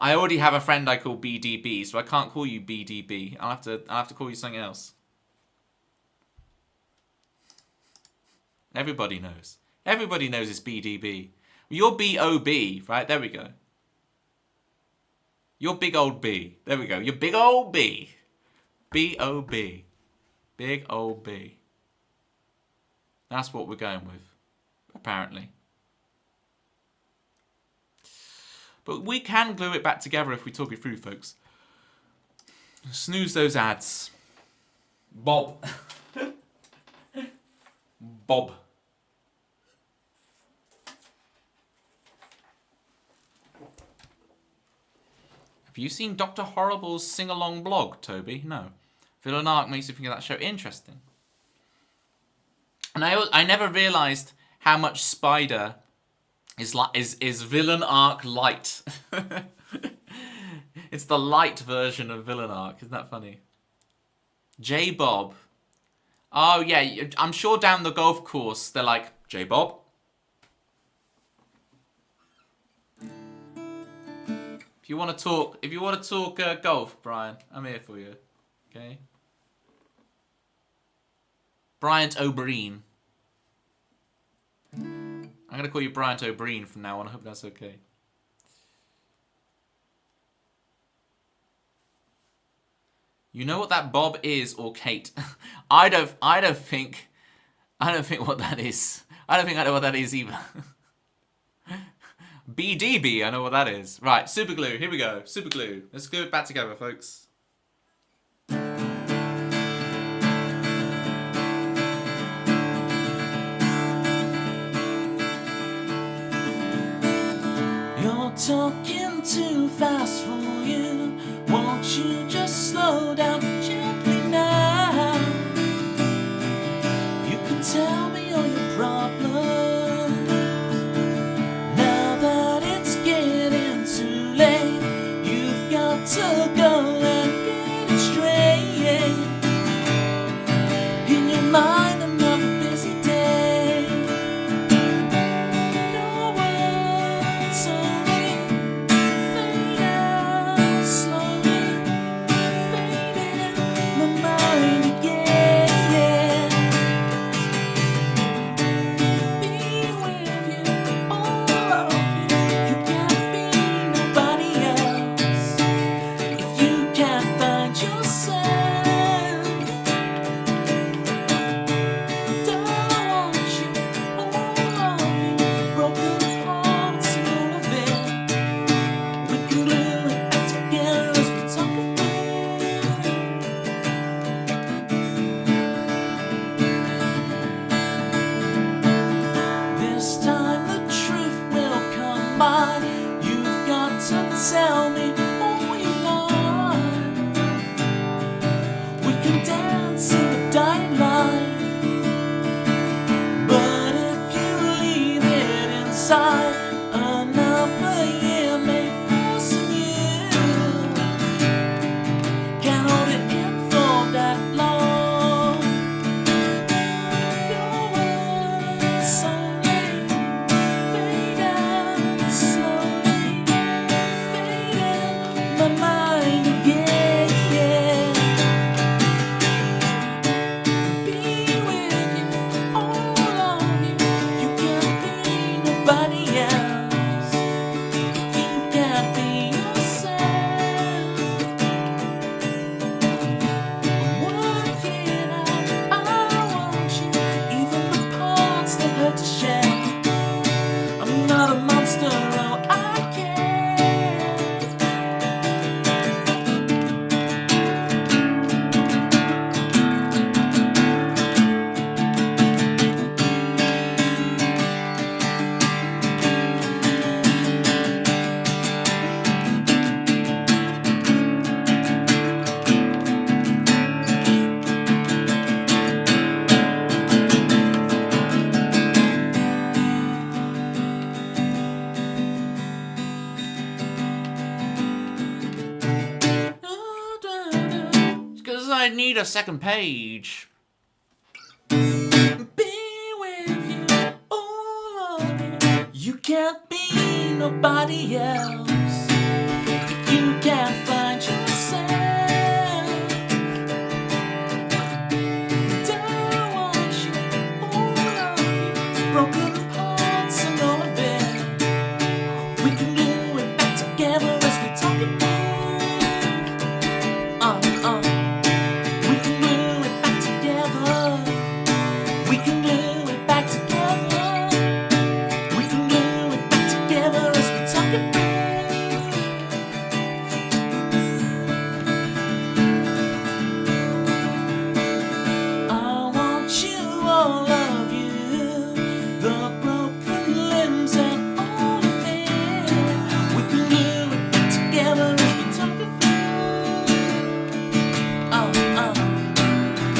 already have a friend I call BDB, so I can't call you BDB. I'll have to call you something else. Everybody knows. Everybody knows it's BDB. You're BOB, right? There we go. You're big old B. There we go. You're big old B. B-O-B. Big old B. That's what we're going with, apparently. But we can glue it back together if we talk it through, folks. Snooze those ads. Bob. Bob. Have you seen Dr. Horrible's sing-along blog, Toby? No. Villain arc makes you think of that show. Interesting. And I never realised how much Spider is villain arc light. It's the light version of villain arc. Isn't that funny? J Bob. Oh yeah, I'm sure down the golf course they're like, J Bob. If you want to talk golf, Brian, I'm here for you. Okay. Bryant O'Brien. I'm gonna call you Bryant O'Brien from now on. I hope that's okay. You know what that Bob is, or Kate? I don't think what that is. I don't think I know what that is either. BDB, I know what that is. Right, super glue. Here we go. Super glue. Let's go back together, folks. You're talking too fast for you. Won't you just slow down gently now? You can tell me all your problems. Now that it's getting too late, you've got to go and get it straight. In your mind, another busy day. No words only fade out slowly, fading my mind again. Be with you, all of you. You can't be nobody else if you can't find yourself. Don't want you, all of you. Broken hearts and all of it. We can glue it back together as we talk about. This time the truth will come by. You've got to tell me all you like. We can dance in the dying light, but if you leave it inside, another year may pass and you can't hold it in for that long. Your words only fade out slowly, fading my mind again. Be with you, all of you. You can't be nobody else if you can't be yourself. Work it out, I want you, even the parts that hurt to share. I'm not a monster, oh, I care. Because I need a second page. Be with you, all of you. You can't be nobody else if you can't find yourself. Don't want you, all of you. Broken parts and all of it. We can glue it back together as we talk it through. We can glue it back together. We can glue it back together. We can glue it back together as we talk it through. all of you. The broken limbs and all of it. We can glue it back together as we talk it through.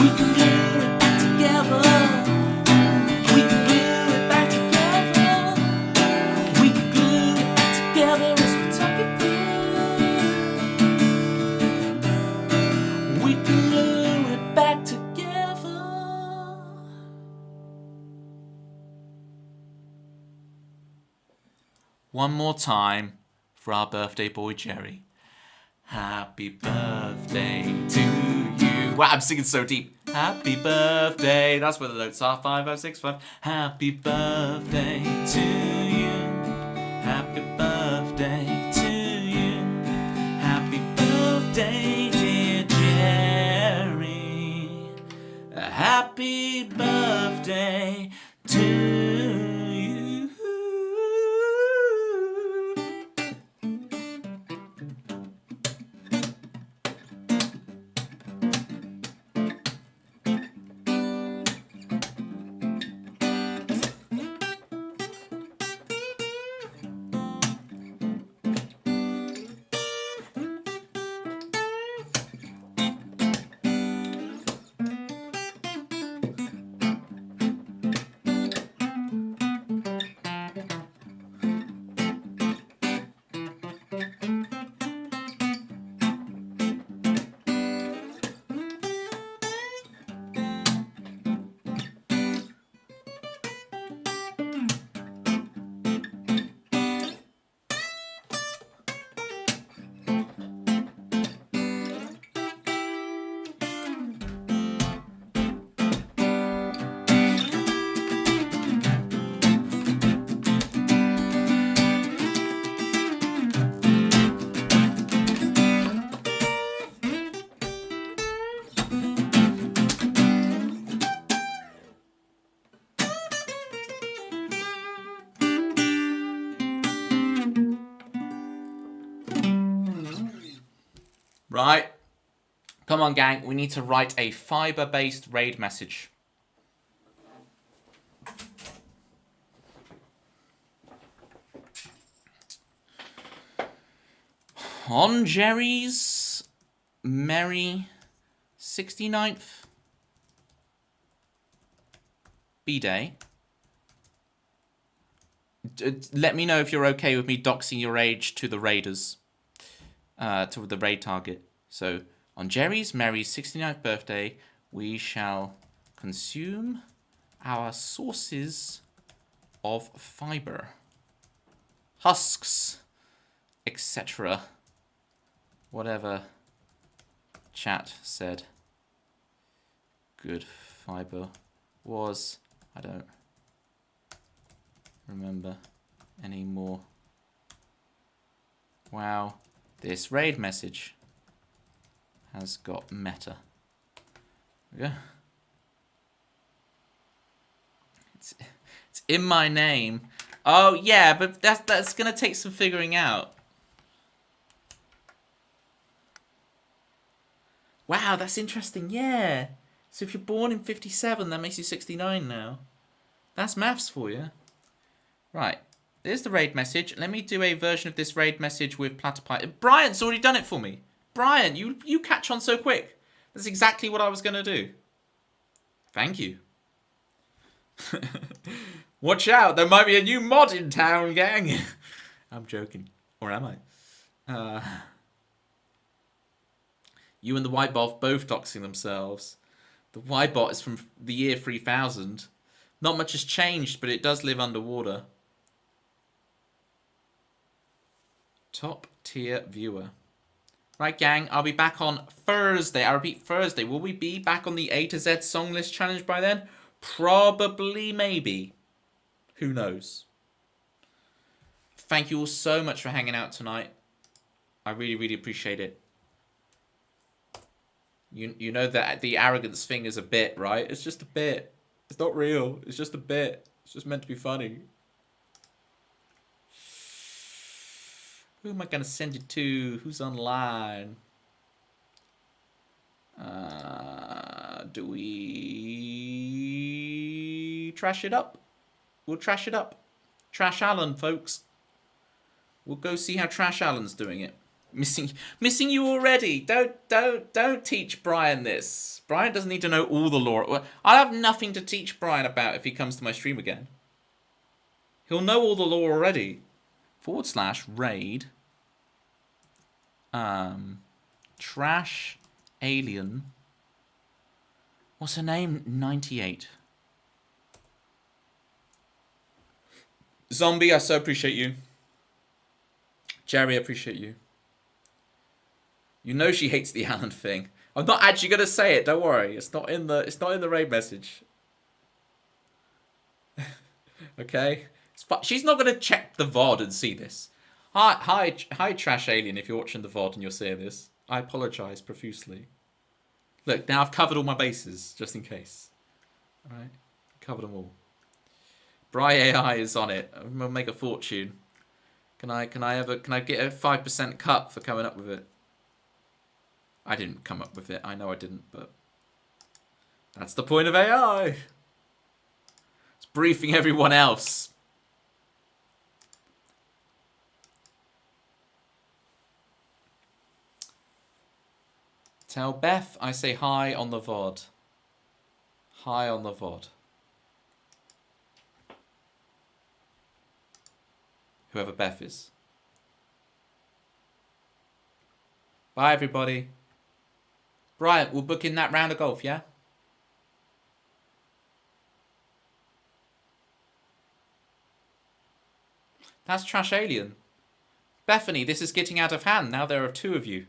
We can glue it back together. We can glue it back together. We can glue it back together as we talk it through. We can glue it back together. One more time for our birthday boy Jerry. Happy birthday to you. Wow, I'm singing so deep. Happy birthday. That's where the notes are. 5, 5, 6, 5. Happy birthday to you. Happy birthday to you. Happy birthday, dear Jerry. Happy birthday to you. Right. Come on, gang. We need to write a fiber-based raid message. On Jerry's merry 69th B-Day. Let me know if you're okay with me doxing your age to the raiders. To the raid target. So, on Jerry's merry 69th birthday, we shall consume our sources of fiber, husks, etc. Whatever chat said good fiber was. I don't remember anymore. Wow. This raid message has got meta. Yeah. It's in my name. Oh yeah, but that's gonna take some figuring out. Wow, that's interesting. Yeah. So if you're born in 57, that makes you 69 now. That's maths for you. Right. There's the raid message. Let me do a version of this raid message with platypi. Brian's already done it for me. Brian, you catch on so quick. That's exactly what I was going to do. Thank you. Watch out. There might be a new mod in town, gang. I'm joking. Or am I? You and the white bot both doxing themselves. The white bot is from the year 3000. Not much has changed, but it does live underwater. Top tier viewer. Right, gang, I'll be back on Thursday. I repeat, Thursday. Will we be back on the A to Z song list challenge by then? Probably, maybe. Who knows? Thank you all so much for hanging out tonight. I really, really appreciate it. You know that the arrogance thing is a bit, right? It's just a bit. It's not real. It's just a bit. It's just meant to be funny. Who am I going to send it to? Who's online? Do we... trash it up. We'll trash it up. Trash Alan, folks. We'll go see how Trash Alan's doing it. Missing you already. Don't teach Brian this. Brian doesn't need to know all the lore. Well, I'll have nothing to teach Brian about if he comes to my stream again. He'll know all the lore already. /raid. Trash Alien. What's her name? 98. Zombie, I so appreciate you. Jerry, I appreciate you. You know she hates the Alan thing. I'm not actually gonna say it. Don't worry. It's not in the raid message. Okay. She's not gonna check the VOD and see this. Hi, Trash Alien. If you're watching the VOD and you're seeing this, I apologise profusely. Look, now I've covered all my bases just in case. All right, covered them all. Bry AI is on it. I'm gonna make a fortune. Can I get a 5% cut for coming up with it? I didn't come up with it. I know I didn't, but that's the point of AI. It's briefing everyone else. Tell Beth I say hi on the VOD. Hi on the VOD. Whoever Beth is. Bye, everybody. Brian, we'll book in that round of golf, yeah? That's Trash Alien. Bethany, this is getting out of hand. Now there are two of you.